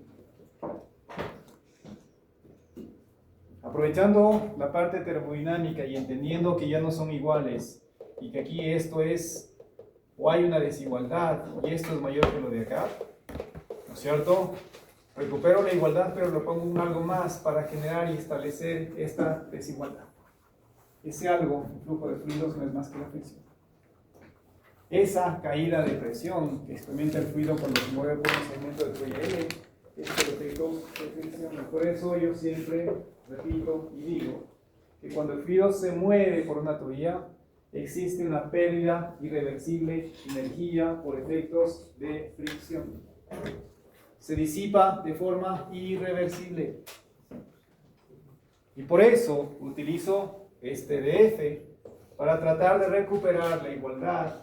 Aprovechando la parte termodinámica y entendiendo que ya no son iguales y que aquí esto es, o hay una desigualdad y esto es mayor que lo de acá, ¿no es cierto? Recupero la igualdad, pero lo pongo un algo más para generar y establecer esta desigualdad. Ese algo, el flujo de fluidos, no es más que la fricción. Esa caída de presión que experimenta el fluido cuando se mueve por un segmento de tubería L estos efectos de fricción. Y por eso yo siempre repito y digo que cuando el fluido se mueve por una tubería, existe una pérdida irreversible de energía por efectos de fricción. Se disipa de forma irreversible. Y por eso utilizo este DF para tratar de recuperar la igualdad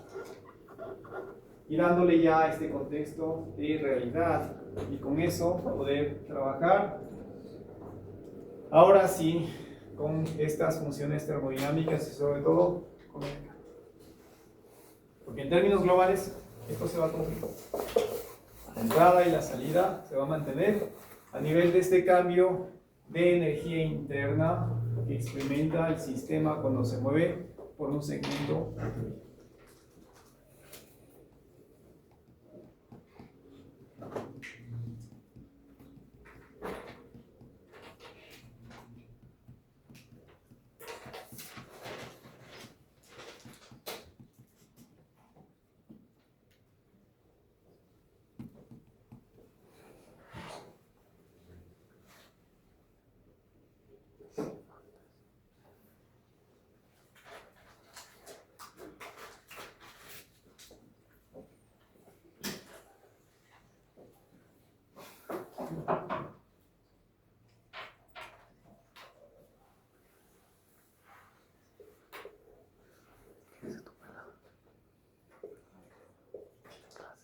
y dándole ya este contexto de realidad y con eso poder trabajar ahora sí con estas funciones termodinámicas y sobre todo con el cambio. Porque en términos globales esto se va a cumplir. La entrada y la salida se va a mantener a nivel de este cambio de energía interna que experimenta el sistema cuando se mueve por un segmento.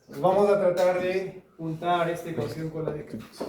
Pues vamos a tratar de juntar esta ecuación con la de Cruz.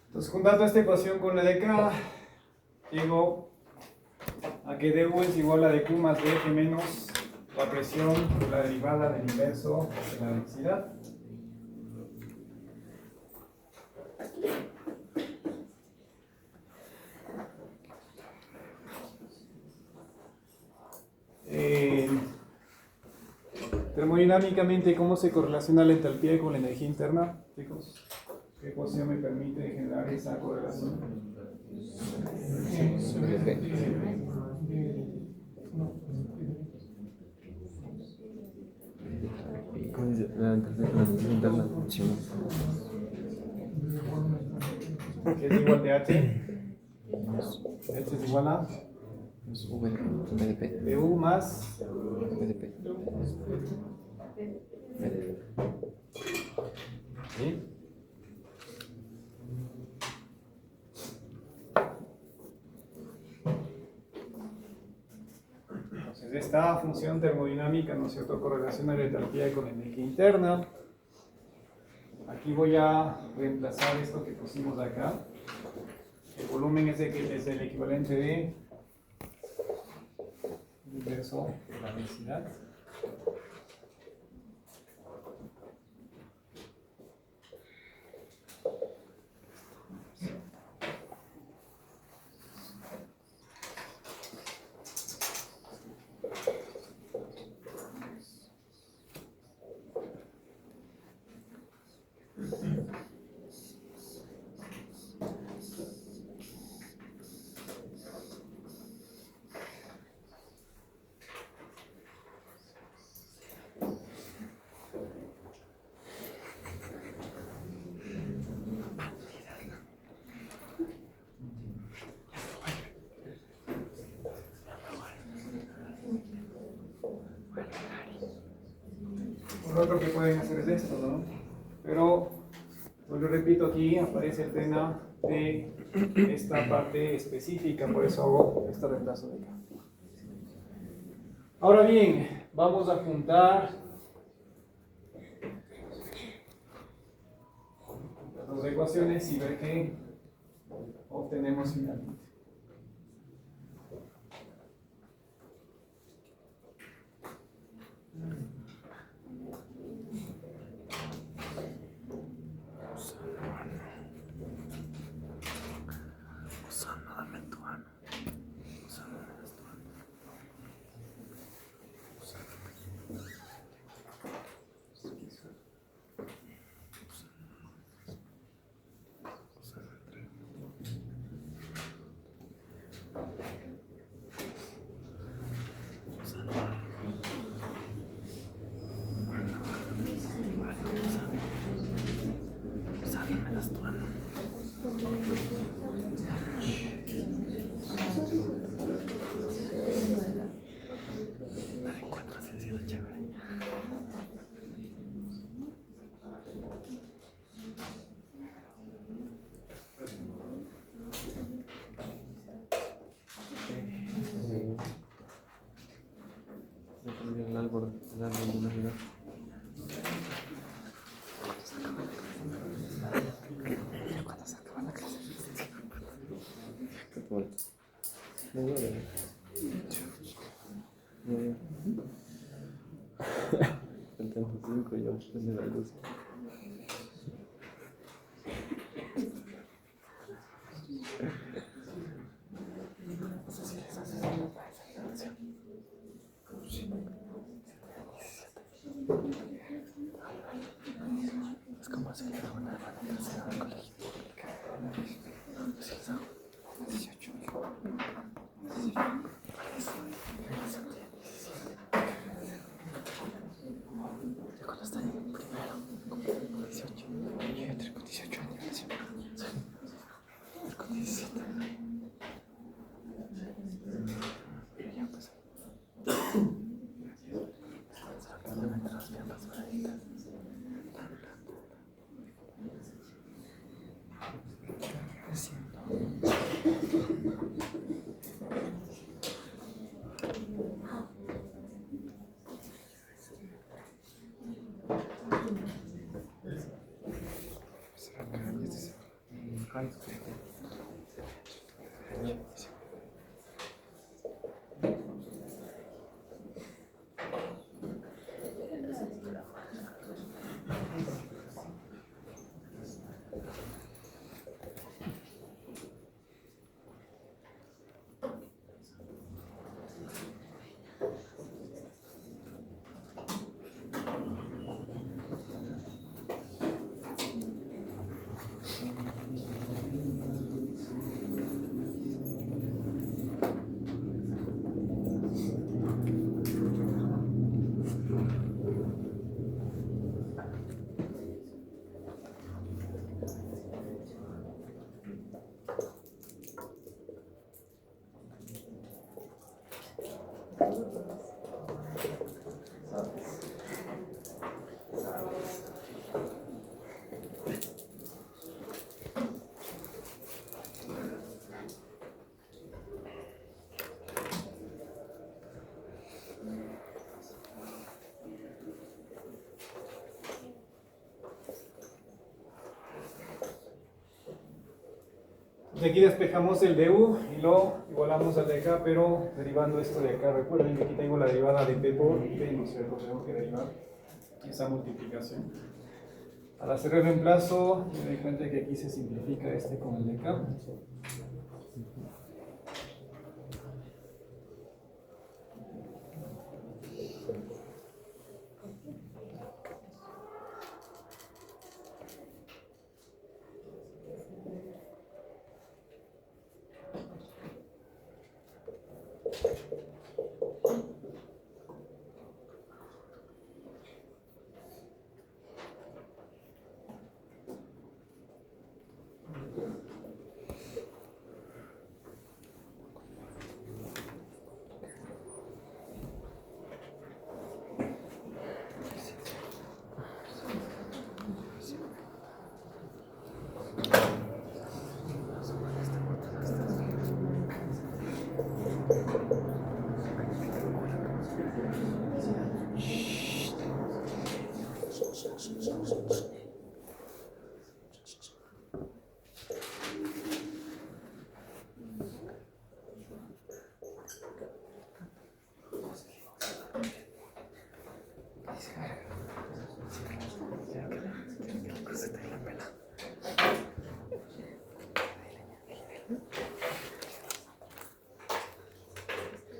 Entonces, juntando esta ecuación con la de K, llego a que dU es igual a dQ más dF menos la presión por la derivada del inverso de la densidad. Termodinámicamente, ¿cómo se correlaciona la entalpía con la energía interna, chicos? ¿Qué ecuación me permite generar esa correlación? ¿Cómo dice? La energía interna. ¿Qué es igual de H? H es igual a VDP. dU más VDP. ¿sí? Entonces esta función termodinámica, ¿no es cierto?, correlaciona la entalpía con la energía interna. Aquí voy a reemplazar esto que pusimos acá. El volumen es el equivalente de inverso de la densidad. Lo otro que pueden hacer es esto, ¿no? Pero, pues lo repito, aquí aparece el tema de esta parte específica, por eso hago este reemplazo de acá. Ahora bien, vamos a juntar las dos ecuaciones y ver qué obtenemos finalmente. De aquí despejamos el de U y lo igualamos al de acá, pero derivando esto de acá. Recuerden que aquí tengo la derivada de P por P, ¿no es cierto? Tengo que derivar esa multiplicación. Al hacer el reemplazo, me doy cuenta que aquí se simplifica este con el de acá.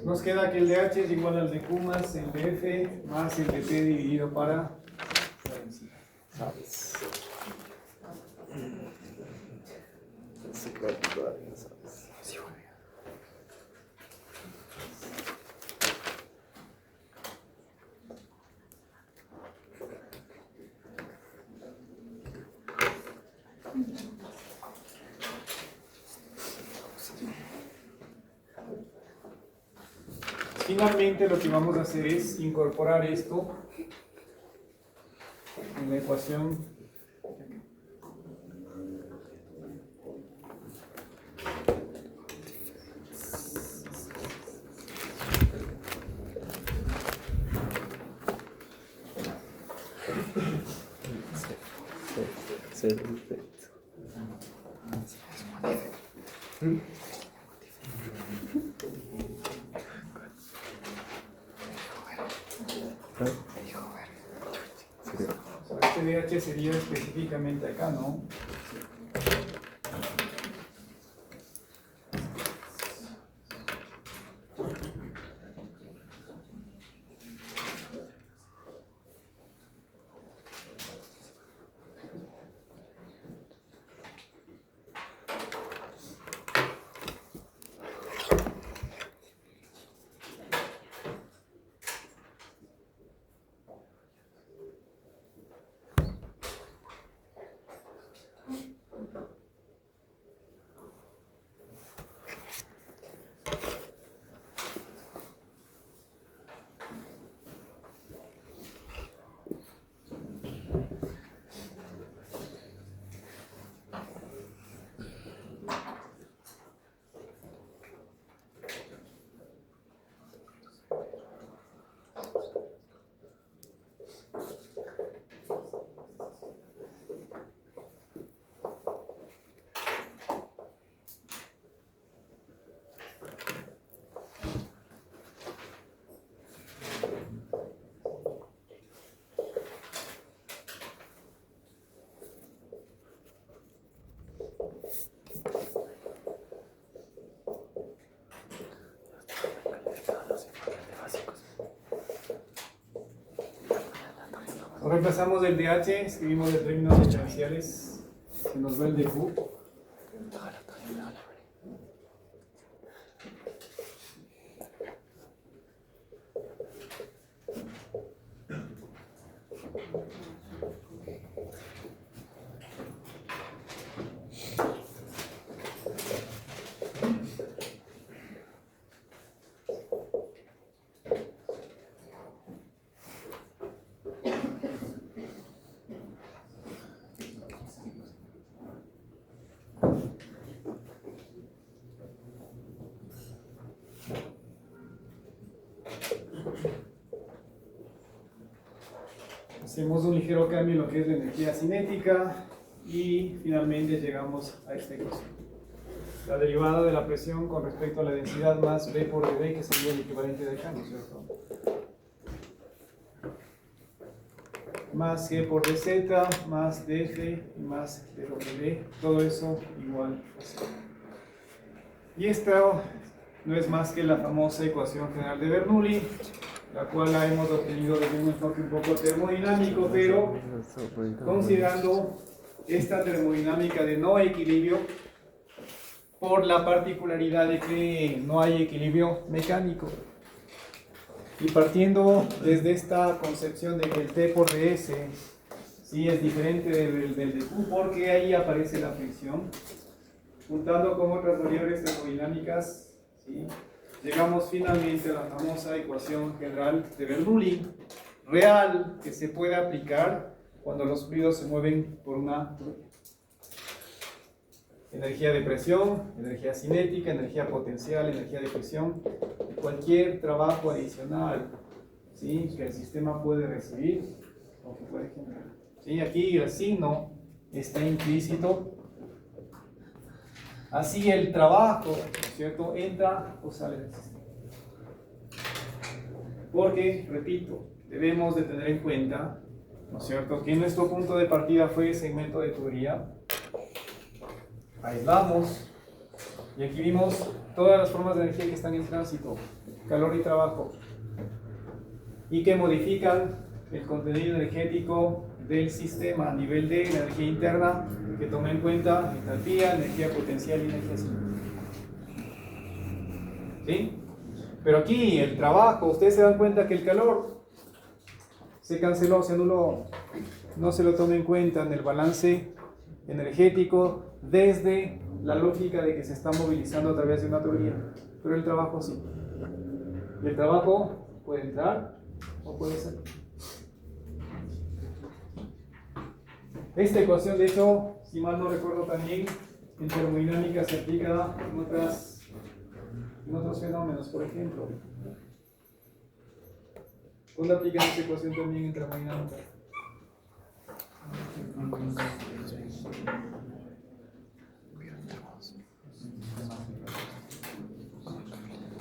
Nos queda que el de H es igual al de Q más el de F más el de T dividido para la densidad. ¿Sabes? Sí, bueno. Finalmente lo que vamos a hacer es incorporar esto en la ecuación este DH sería específicamente acá, ¿no? Reemplazamos el DH, escribimos el término diferenciales, que nos da el de Q. Hacemos un ligero cambio en lo que es la energía cinética y finalmente llegamos a esta ecuación. La derivada de la presión con respecto a la densidad más B por dB, que sería el equivalente de acá, ¿no es cierto? Más G por dz, más dF y más dW, todo eso igual a 0. Y esta no es más que la famosa ecuación general de Bernoulli, la cual la hemos obtenido desde un enfoque un poco termodinámico, pero considerando esta termodinámica de no equilibrio por la particularidad de que no hay equilibrio mecánico. Y partiendo desde esta concepción de que el T por ds sí es diferente del de Q, porque ahí aparece la fricción, juntando con otras variables termodinámicas, ¿sí?, llegamos finalmente a la famosa ecuación general de Bernoulli, real, que se puede aplicar cuando los fluidos se mueven por una energía de presión, energía cinética, energía potencial, energía de presión, cualquier trabajo adicional, ¿sí?, que el sistema puede recibir, lo que puede generar. ¿Sí? Aquí el signo está implícito. Así el trabajo, ¿cierto?, entra o sale del sistema. Porque, repito, debemos de tener en cuenta, ¿no es cierto?, que nuestro punto de partida fue segmento de tubería. Aislamos y aquí vimos todas las formas de energía que están en tránsito, calor y trabajo, y que modifican el contenido energético del sistema a nivel de energía interna, que toma en cuenta entalpía, energía potencial y energía cinética. ¿Sí? Pero aquí el trabajo, ustedes se dan cuenta que el calor se canceló, se anuló, no se lo toma en cuenta en el balance energético desde la lógica de que se está movilizando a través de una tubería, pero el trabajo sí. Y el trabajo puede entrar o puede salir. Esta ecuación, de hecho, si mal no recuerdo, también en termodinámica se aplica en otros fenómenos, por ejemplo. ¿Dónde aplican esta ecuación también en termodinámica?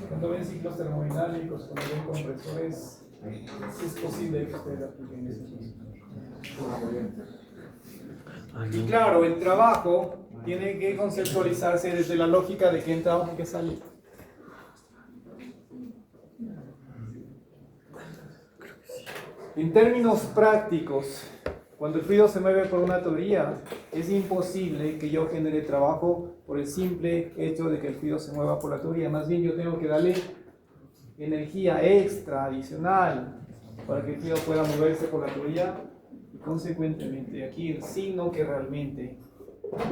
Cuando ven ciclos termodinámicos, cuando ven compresores, sí es posible que ustedes apliquen esa ecuación. Y claro, el trabajo tiene que conceptualizarse desde la lógica de que entra o que sale. En términos prácticos, cuando el fluido se mueve por una tubería, es imposible que yo genere trabajo por el simple hecho de que el fluido se mueva por la tubería. Más bien yo tengo que darle energía extra, adicional, para que el fluido pueda moverse por la tubería. Y consecuentemente aquí el signo que realmente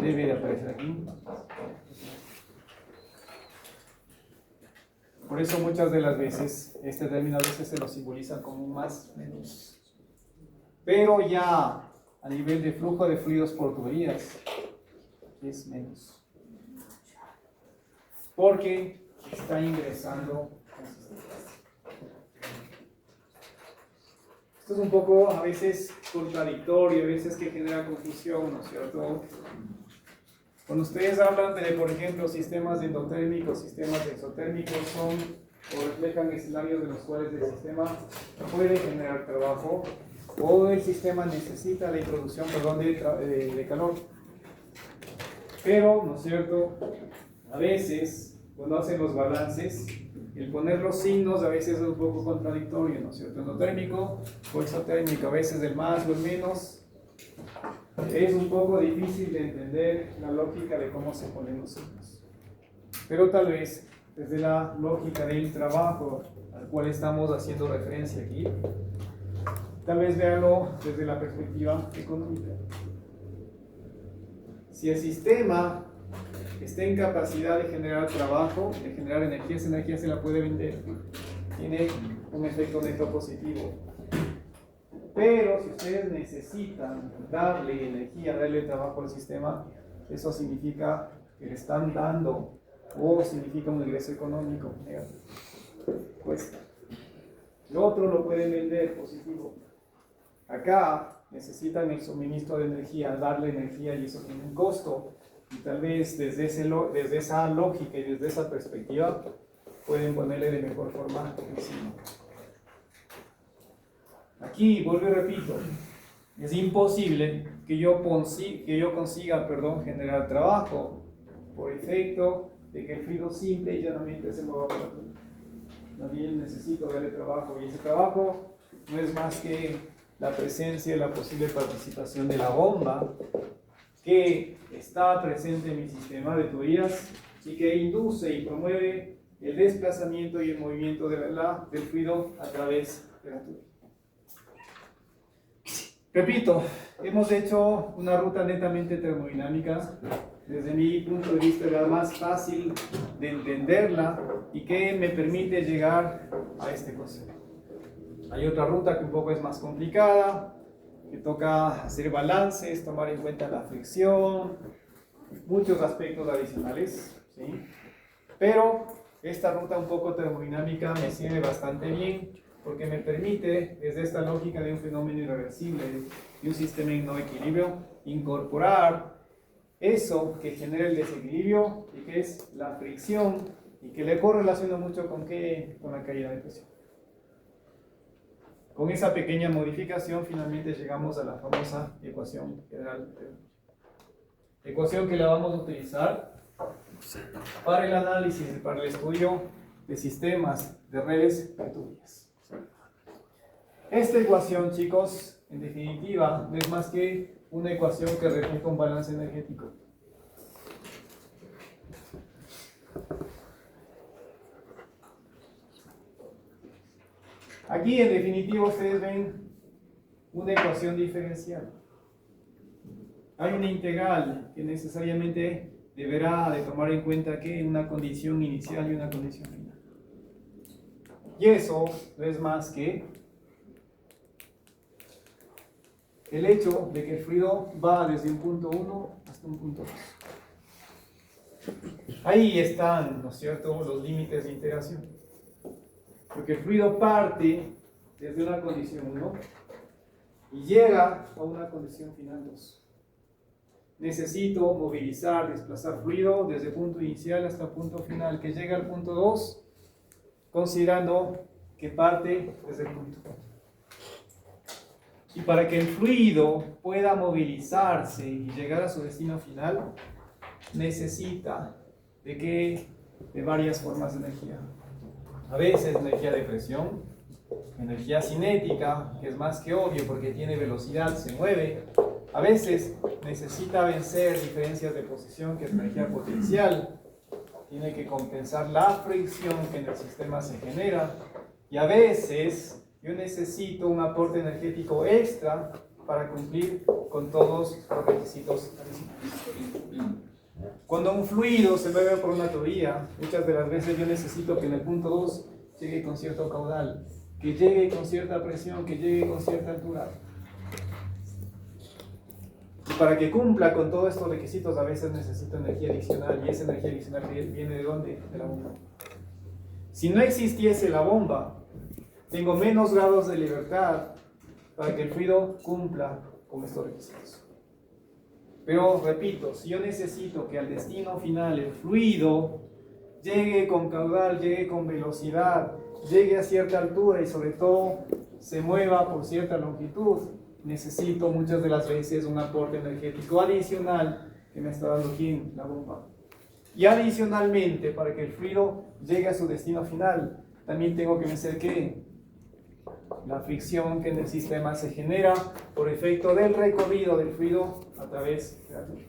debe de aparecer aquí. Por eso muchas de las veces este término a veces se lo simboliza como un más menos. Pero ya a nivel de flujo de fluidos por tuberías es menos. Porque está ingresando. Esto es un poco a veces contradictorio, a veces que genera confusión, ¿no es cierto? Cuando ustedes hablan de, por ejemplo, sistemas endotérmicos, sistemas exotérmicos, son o reflejan escenarios de los cuales el sistema puede generar trabajo o el sistema necesita la introducción, de calor. Pero, ¿no es cierto?, a veces, cuando hacen los balances, el poner los signos a veces es un poco contradictorio, ¿no es cierto? Endotérmico o exotérmico, a veces el más o el menos. Es un poco difícil de entender la lógica de cómo se ponen los signos. Pero tal vez, desde la lógica del trabajo al cual estamos haciendo referencia aquí, tal vez véanlo desde la perspectiva económica. Si el sistema está en capacidad de generar trabajo, de generar energía, esa energía se la puede vender. Tiene un efecto neto positivo. Pero si ustedes necesitan darle energía, darle trabajo al sistema, eso significa que le están dando o significa un ingreso económico negativo. Cuesta. Lo otro lo pueden vender positivo. Acá necesitan el suministro de energía, darle energía y eso tiene un costo. Y tal vez desde esa lógica y desde esa perspectiva pueden ponerle de mejor forma encima. Aquí, vuelvo y repito, es imposible que yo consiga generar trabajo por efecto de que el fluido simple y llanamente se mueva por la tubería. También necesito darle trabajo y ese trabajo no es más que la presencia y la posible participación de la bomba que está presente en mi sistema de tuberías y que induce y promueve el desplazamiento y el movimiento del fluido a través de la tubería. Repito, hemos hecho una ruta netamente termodinámica. Desde mi punto de vista era más fácil de entenderla y que me permite llegar a este concepto. Hay otra ruta que un poco es más complicada, que toca hacer balances, tomar en cuenta la fricción, muchos aspectos adicionales, ¿sí? Pero esta ruta un poco termodinámica me sirve bastante bien porque me permite, desde esta lógica de un fenómeno irreversible, de un sistema en no equilibrio, incorporar eso que genera el desequilibrio y que es la fricción y que le correlaciona mucho con la caída de presión. Con esa pequeña modificación finalmente llegamos a la famosa ecuación general. Ecuación que la vamos a utilizar para el análisis, para el estudio de sistemas de redes de turbias. Esta ecuación, chicos, en definitiva, no es más que una ecuación que refleja un balance energético. Aquí, en definitiva, ustedes ven una ecuación diferencial. Hay una integral que necesariamente deberá de tomar en cuenta que una condición inicial y una condición final. Y eso no es más que el hecho de que el fluido va desde un punto 1 hasta un punto 2. Ahí están, ¿no es cierto?, los límites de integración. Porque el fluido parte desde una condición 1 y llega a una condición final 2. Necesito movilizar, desplazar fluido desde punto inicial hasta punto final, que llega al punto 2, considerando que parte desde el punto 1. Y para que el fluido pueda movilizarse y llegar a su destino final, necesita de varias formas de energía. A veces energía de presión, energía cinética, que es más que obvio porque tiene velocidad, se mueve. A veces necesita vencer diferencias de posición, que es energía potencial. Tiene que compensar la fricción que en el sistema se genera. Y a veces yo necesito un aporte energético extra para cumplir con todos los requisitos adicionales. Cuando un fluido se mueve por una tubería, muchas de las veces yo necesito que en el punto 2 llegue con cierto caudal, que llegue con cierta presión, que llegue con cierta altura. Y para que cumpla con todos estos requisitos, a veces necesito energía adicional, y esa energía adicional viene ¿de dónde? De la bomba. Si no existiese la bomba, tengo menos grados de libertad para que el fluido cumpla con estos requisitos. Pero repito, si yo necesito que al destino final el fluido llegue con caudal, llegue con velocidad, llegue a cierta altura y sobre todo se mueva por cierta longitud, necesito muchas de las veces un aporte energético adicional que me está dando ¿quién? La bomba. Y adicionalmente, para que el fluido llegue a su destino final, también tengo que vencer ¿qué? La fricción que en el sistema se genera por efecto del recorrido del fluido a través de la tubería.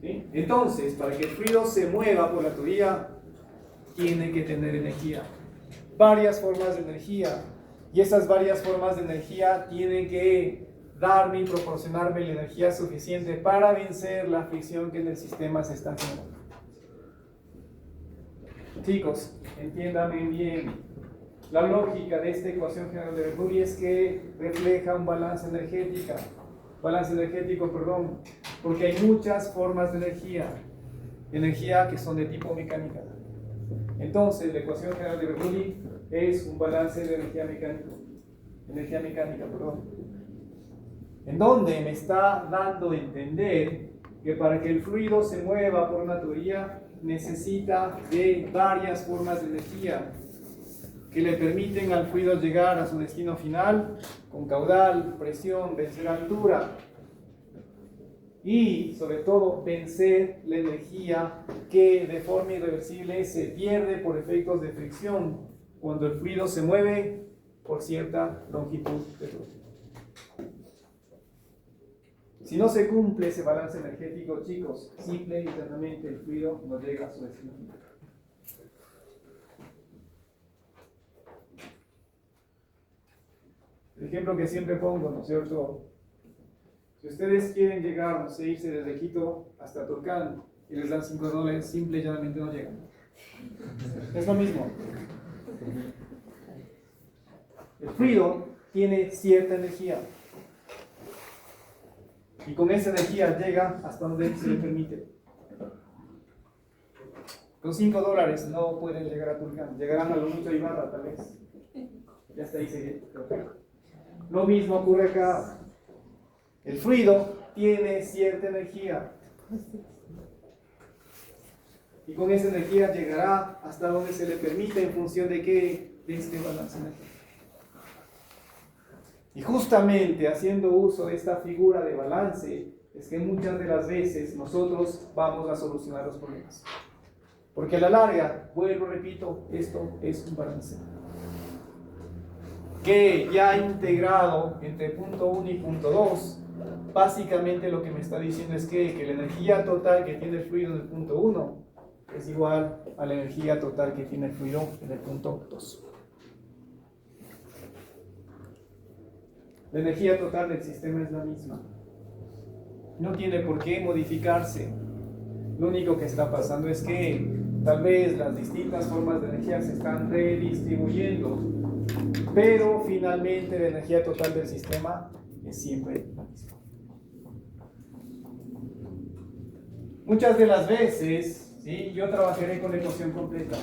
¿Sí? Entonces, para que el fluido se mueva por la tubería, tiene que tener energía. Varias formas de energía. Y esas varias formas de energía tienen que darme y proporcionarme la energía suficiente para vencer la fricción que en el sistema se está generando. Chicos, entiéndanme bien. La lógica de esta ecuación general de Bernoulli es que refleja un balance energético, porque hay muchas formas de energía que son de tipo mecánica. Entonces, la ecuación general de Bernoulli es un balance de energía mecánica, en donde me está dando a entender que para que el fluido se mueva por una tubería necesita de varias formas de energía que le permiten al fluido llegar a su destino final con caudal, presión, vencer altura y sobre todo vencer la energía que de forma irreversible se pierde por efectos de fricción cuando el fluido se mueve por cierta longitud de fluido. Si no se cumple ese balance energético, chicos, simple y eternamente el fluido no llega a su destino final. El ejemplo que siempre pongo, ¿no es cierto? Si ustedes quieren llegar, no sé, irse desde Quito hasta Tulcán y les dan $5, simple y llanamente no llegan. Es lo mismo. El fluido tiene cierta energía. Y con esa energía llega hasta donde se le permite. Con $5 no pueden llegar a Tulcán, llegarán a lo mucho a Ibarra tal vez. Ya está ahí seguido. Lo mismo ocurre acá. El fluido tiene cierta energía. Y con esa energía llegará hasta donde se le permite en función de qué, de este balance energético. Y justamente haciendo uso de esta figura de balance es que muchas de las veces nosotros vamos a solucionar los problemas. Porque a la larga, vuelvo, repito, esto es un balance. Que ya integrado entre punto 1 y punto 2, básicamente lo que me está diciendo es que la energía total que tiene el fluido en el punto 1 es igual a la energía total que tiene el fluido en el punto 2. La energía total del sistema es la misma. No tiene por qué modificarse. Lo único que está pasando es que tal vez las distintas formas de energía se están redistribuyendo, pero finalmente la energía total del sistema es siempre la misma. Muchas de las veces, ¿sí?, yo trabajaré con la ecuación completa.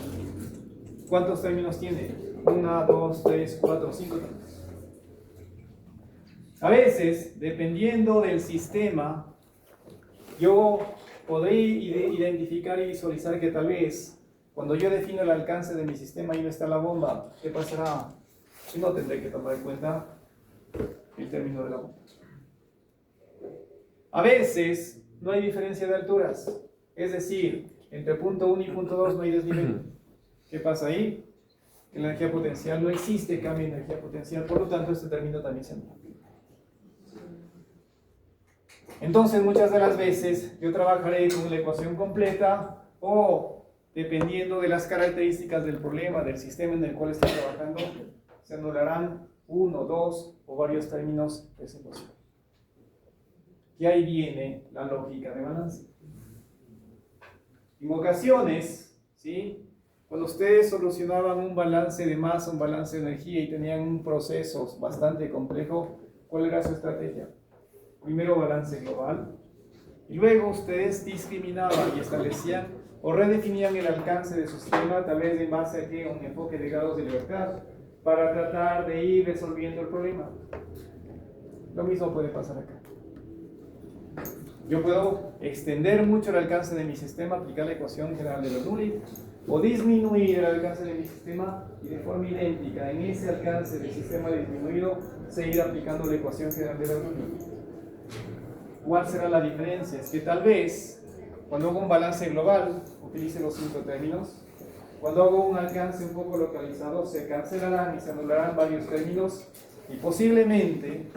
¿Cuántos términos tiene? 1, 2, 3, 4, 5 términos. A veces, dependiendo del sistema, yo podré identificar y visualizar que tal vez cuando yo defino el alcance de mi sistema y no está la bomba, ¿qué pasará? No tendré que tomar en cuenta el término de la bomba. A veces no hay diferencia de alturas, es decir, entre punto 1 y punto 2 no hay desnivel. ¿Qué pasa ahí? En la energía potencial no existe cambio de energía potencial, por lo tanto este término también se anula. Entonces muchas de las veces yo trabajaré con la ecuación completa o dependiendo de las características del problema, del sistema en el cual estoy trabajando, se anularán 1, 2 o varios términos de esa ecuación. Y ahí viene la lógica de balance. En ocasiones, ¿sí?, cuando ustedes solucionaban un balance de masa, un balance de energía y tenían un proceso bastante complejo, ¿cuál era su estrategia? Primero balance global, y luego ustedes discriminaban y establecían o redefinían el alcance de su sistema, tal vez en base a que un enfoque de grados de libertad, para tratar de ir resolviendo el problema. Lo mismo puede pasar acá. Yo puedo extender mucho el alcance de mi sistema, aplicar la ecuación general de Bernoulli, o disminuir el alcance de mi sistema y de forma idéntica en ese alcance del sistema disminuido seguir aplicando la ecuación general de Bernoulli. ¿Cuál será la diferencia? Es que tal vez cuando hago un balance global utilice los 5 términos, cuando hago un alcance un poco localizado se cancelarán y se anularán varios términos, y posiblemente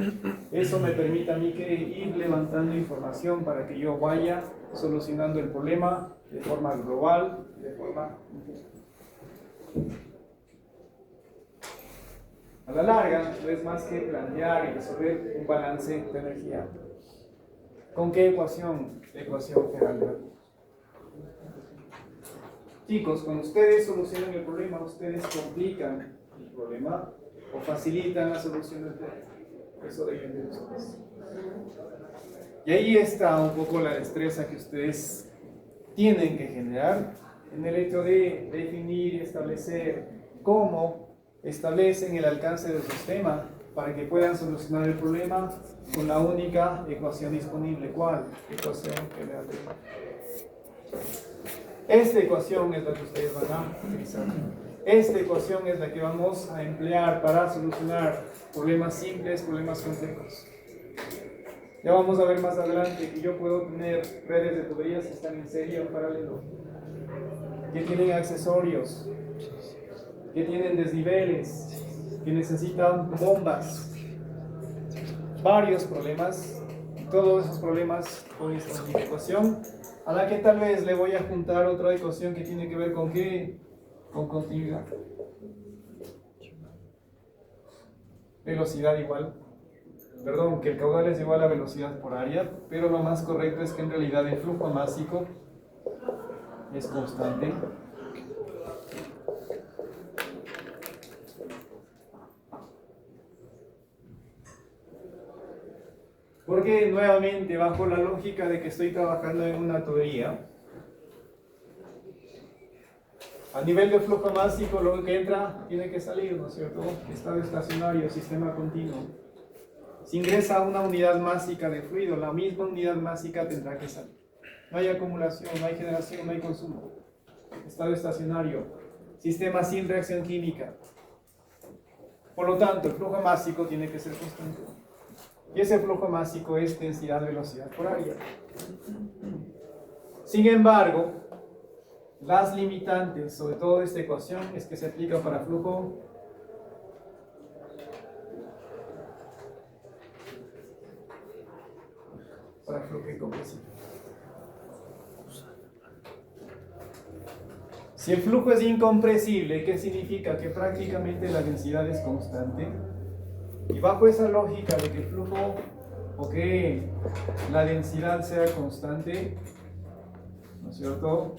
eso me permita a mí que ir levantando información para que yo vaya solucionando el problema de forma global, de forma a la larga. No es más que plantear y resolver un balance de energía. ¿Con qué ecuación? La ecuación general de la energía. Chicos, cuando ustedes solucionan el problema, ustedes complican el problema o facilitan la solución del problema. Eso depende de ustedes. Y ahí está un poco la destreza que ustedes tienen que generar en el hecho de definir y establecer cómo establecen el alcance del sistema para que puedan solucionar el problema con la única ecuación disponible. ¿Cuál? Ecuación general de la energía. Esta ecuación es la que ustedes van a utilizar. Esta ecuación es la que vamos a emplear para solucionar problemas simples, problemas complejos. Ya vamos a ver más adelante que yo puedo tener redes de tuberías que están en serie o en paralelo, que tienen accesorios, que tienen desniveles, que necesitan bombas, varios problemas, y todos esos problemas con esta ecuación, a la que tal vez le voy a juntar otra ecuación que tiene que ver con ¿qué? Con continuidad. Velocidad igual, perdón, que el caudal es igual a velocidad por área, pero lo más correcto es que en realidad el flujo másico es constante. Porque nuevamente, bajo la lógica de que estoy trabajando en una tubería, A nivel de flujo másico, lo que entra tiene que salir, ¿no es cierto? Estado estacionario, sistema continuo. Si ingresa una unidad másica de fluido, la misma unidad másica tendrá que salir. No hay acumulación, no hay generación, no hay consumo. Estado estacionario, sistema sin reacción química. Por lo tanto, el flujo másico tiene que ser constante. Y ese flujo másico es densidad-velocidad por área. Sin embargo, las limitantes, sobre todo esta ecuación, es que se aplica para flujo incompresible. Si el flujo es incompresible, ¿qué significa? Que prácticamente la densidad es constante. Y bajo esa lógica de que el flujo o que la densidad sea constante, ¿no es cierto?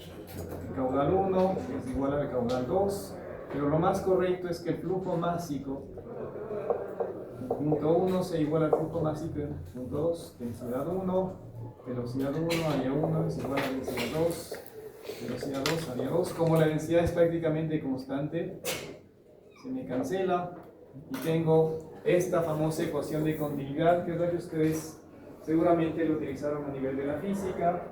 El caudal 1 es igual al caudal 2, pero lo más correcto es que el flujo másico punto 1 sea igual al flujo másico en punto 2, densidad 1, velocidad 1, área 1 es igual a densidad 2, velocidad 2, área 2. Como la densidad es prácticamente constante, se me cancela y tengo esta famosa ecuación de continuidad, que es la que ustedes seguramente lo utilizaron a nivel de la física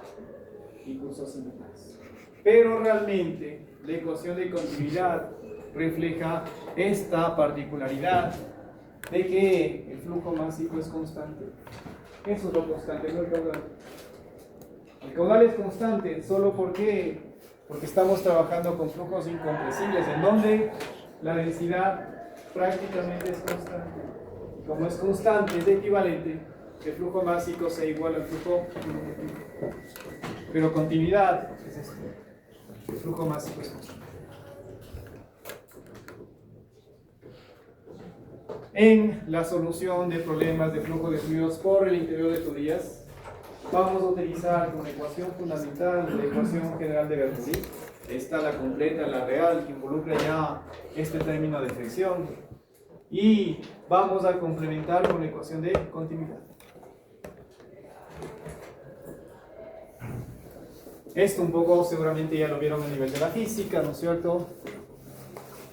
y cursos similares. Pero realmente la ecuación de continuidad refleja esta particularidad de que el flujo másico es constante. Eso es lo constante, no el caudal. El caudal es constante solo porque estamos trabajando con flujos incompresibles, en donde la densidad prácticamente es constante. Y como es constante, es equivalente que el flujo másico sea igual al flujo. Pero continuidad es esto. El flujo másico es constante. En la solución de problemas de flujo de fluidos por el interior de tuberías, vamos a utilizar una ecuación fundamental, la ecuación general de Bernoulli. Esta la completa, la real, que involucra ya este término de fricción. Y vamos a complementar con la ecuación de continuidad. Esto un poco seguramente ya lo vieron a nivel de la física, ¿no es cierto?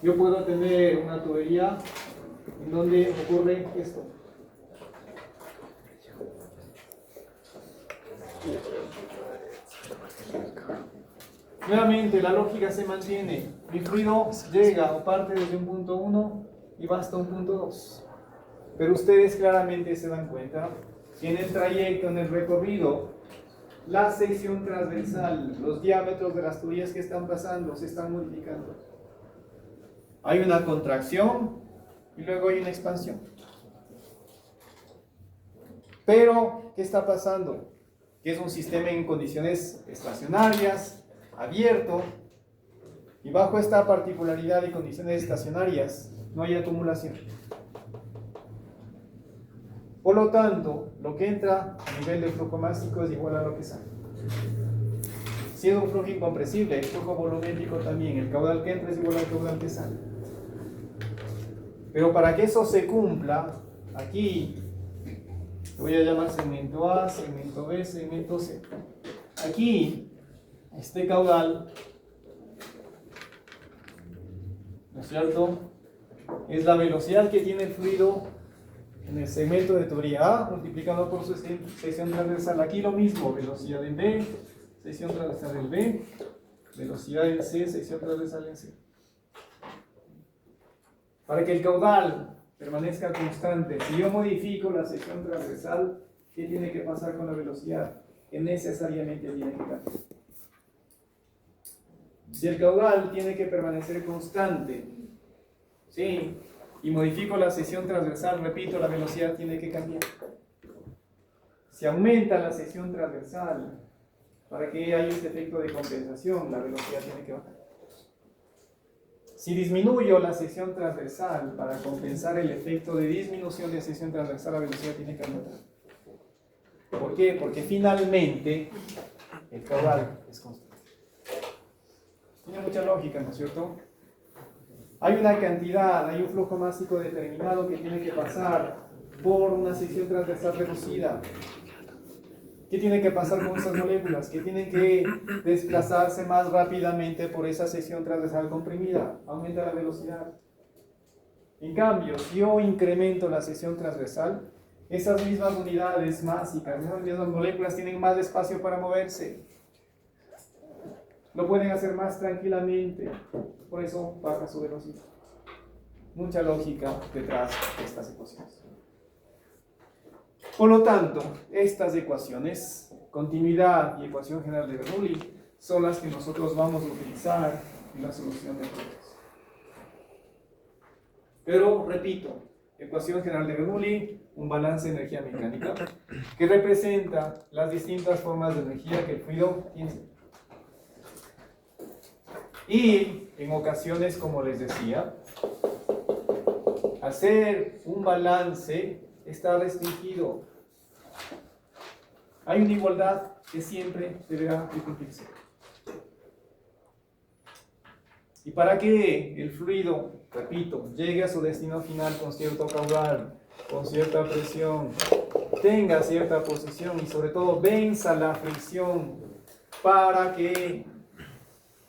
Yo puedo tener una tubería en donde ocurre esto. Nuevamente la lógica se mantiene. Mi fluido llega o parte desde un punto 1 y va hasta un punto 2. Pero ustedes claramente se dan cuenta que en el trayecto, en el recorrido, la sección transversal, los diámetros de las tuberías que están pasando se están modificando. Hay una contracción y luego hay una expansión. Pero, ¿qué está pasando? Que es un sistema en condiciones estacionarias, abierto, y bajo esta particularidad de condiciones estacionarias no hay acumulación. Por lo tanto, lo que entra a nivel de flujo másico es igual a lo que sale. Si es un flujo incompresible, el flujo volumétrico también, el caudal que entra es igual al caudal que sale. Pero para que eso se cumpla, aquí voy a llamar segmento A, segmento B, segmento C. Aquí, este caudal, ¿no es cierto?, es la velocidad que tiene el fluido en el segmento de tubería A multiplicado por su sección transversal. Aquí lo mismo, velocidad en B, sección transversal en B, velocidad en C, sección transversal en C. Para que el caudal permanezca constante, si yo modifico la sección transversal, ¿qué tiene que pasar con la velocidad? Que necesariamente tiene que cambiar. Si el caudal tiene que permanecer constante, ¿sí?, y modifico la sección transversal, repito, la velocidad tiene que cambiar. Si aumenta la sección transversal, para que haya este efecto de compensación, la velocidad tiene que bajar. Si disminuyo la sección transversal para compensar el efecto de disminución de sección transversal, la velocidad tiene que aumentar. ¿Por qué? Porque finalmente el caudal es constante. Tiene mucha lógica, ¿no es cierto? Hay una cantidad, hay un flujo másico determinado que tiene que pasar por una sección transversal reducida. ¿Qué tiene que pasar con esas moléculas? Que tienen que desplazarse más rápidamente por esa sección transversal comprimida. Aumenta la velocidad. En cambio, si yo incremento la sección transversal, esas mismas unidades másicas, esas mismas moléculas tienen más espacio para moverse. Lo pueden hacer más tranquilamente. Por eso baja su velocidad. Mucha lógica detrás de estas ecuaciones. Por lo tanto, estas ecuaciones, continuidad y ecuación general de Bernoulli, son las que nosotros vamos a utilizar en la solución de problemas. Pero, repito, ecuación general de Bernoulli, un balance de energía mecánica, que representa las distintas formas de energía que el fluido tiene. Y en ocasiones, como les decía, hacer un balance está restringido. Hay una igualdad que siempre deberá de cumplirse. Y para que el fluido, repito, llegue a su destino final con cierto caudal, con cierta presión, tenga cierta posición y sobre todo venza la fricción para que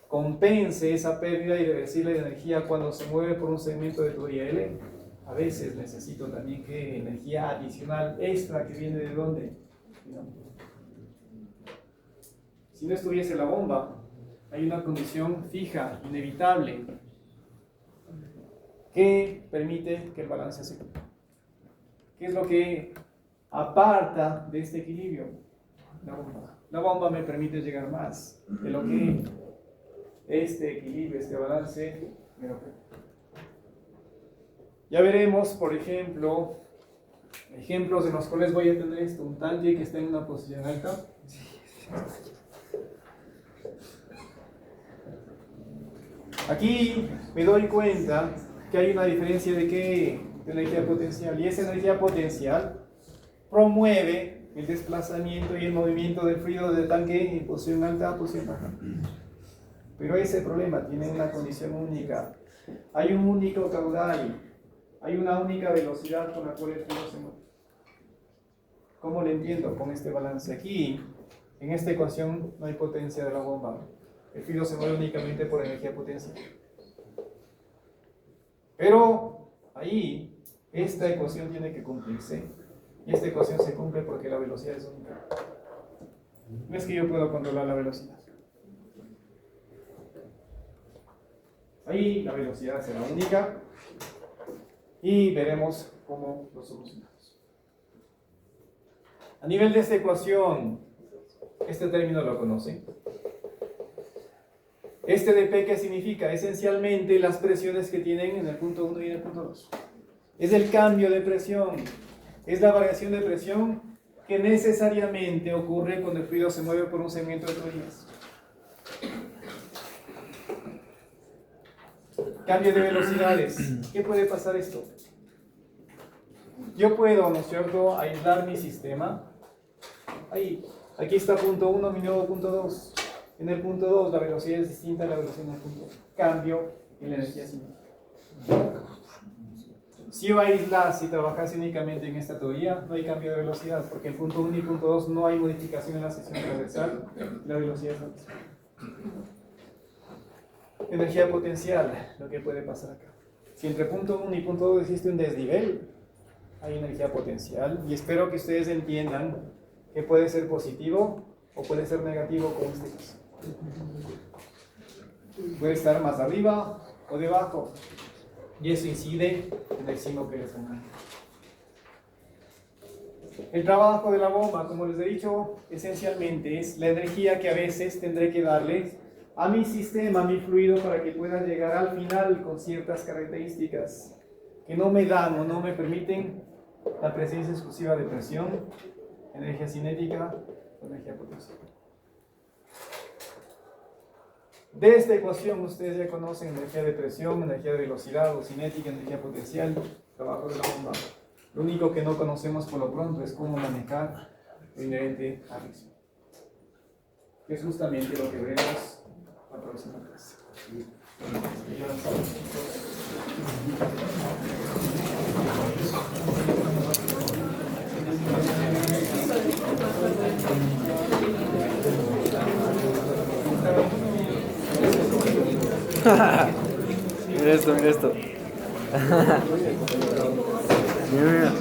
compense esa pérdida irreversible de energía cuando se mueve por un segmento de tubería L, a veces necesito también que energía adicional extra que viene de dónde. Si no estuviese la bomba, hay una condición fija, inevitable, que permite que el balance se cumpla. ¿Qué es lo que aparta de este equilibrio? La bomba. La bomba me permite llegar más de lo que este equilibrio, este balance me lo permite. Ya veremos, por ejemplo, ejemplos en los cuales voy a tener esto, un tanque que está en una posición alta. Aquí me doy cuenta que hay una diferencia de qué, de energía potencial, y esa energía potencial promueve el desplazamiento y el movimiento del fluido del tanque en posición alta a posición baja. Pero ese problema tiene una condición única. Hay un único caudal, hay una única velocidad con la cual el fluido se mueve. ¿Cómo lo entiendo con este balance? Aquí, en esta ecuación, no hay potencia de la bomba. El fluido se mueve únicamente por energía potencial. Pero ahí, esta ecuación tiene que cumplirse. Y esta ecuación se cumple porque la velocidad es única. No es que yo puedo controlar la velocidad. Ahí la velocidad será única. Y veremos cómo lo solucionamos. A nivel de esta ecuación, este término lo conocen. Este dP, ¿qué significa? Esencialmente las presiones que tienen en el punto 1 y en el punto 2. Es el cambio de presión. Es la variación de presión que necesariamente ocurre cuando el fluido se mueve por un segmento de tuberías. Cambio de velocidades. ¿Qué puede pasar esto? Yo puedo, ¿no es cierto?, aislar mi sistema. Ahí, aquí está punto 1, mi nuevo punto 2. En el punto 2 la velocidad es distinta a la velocidad del punto 1. Cambio en la energía cinética. Si yo aislase y trabajase únicamente en esta teoría, no hay cambio de velocidad, porque en punto 1 y punto 2 no hay modificación en la sección transversal, la velocidad es la misma. Energía potencial, lo que puede pasar acá. Si entre punto 1 y punto 2 existe un desnivel, hay energía potencial, y espero que ustedes entiendan que puede ser positivo o puede ser negativo con este caso. Puede estar más arriba o debajo, y eso incide en el signo que les pongan. El trabajo de la bomba, como les he dicho, esencialmente es la energía que a veces tendré que darle a mi sistema, a mi fluido, para que pueda llegar al final con ciertas características que no me dan o no me permiten la presencia exclusiva de presión, energía cinética o energía potencial. De esta ecuación ustedes ya conocen energía de presión, energía de velocidad o cinética, energía potencial, trabajo de la bomba. Lo único que no conocemos por lo pronto es cómo manejar lo inherente a fricción, que es justamente lo que veremos la próxima clase. Mira esto, mira esto. Mira, mira.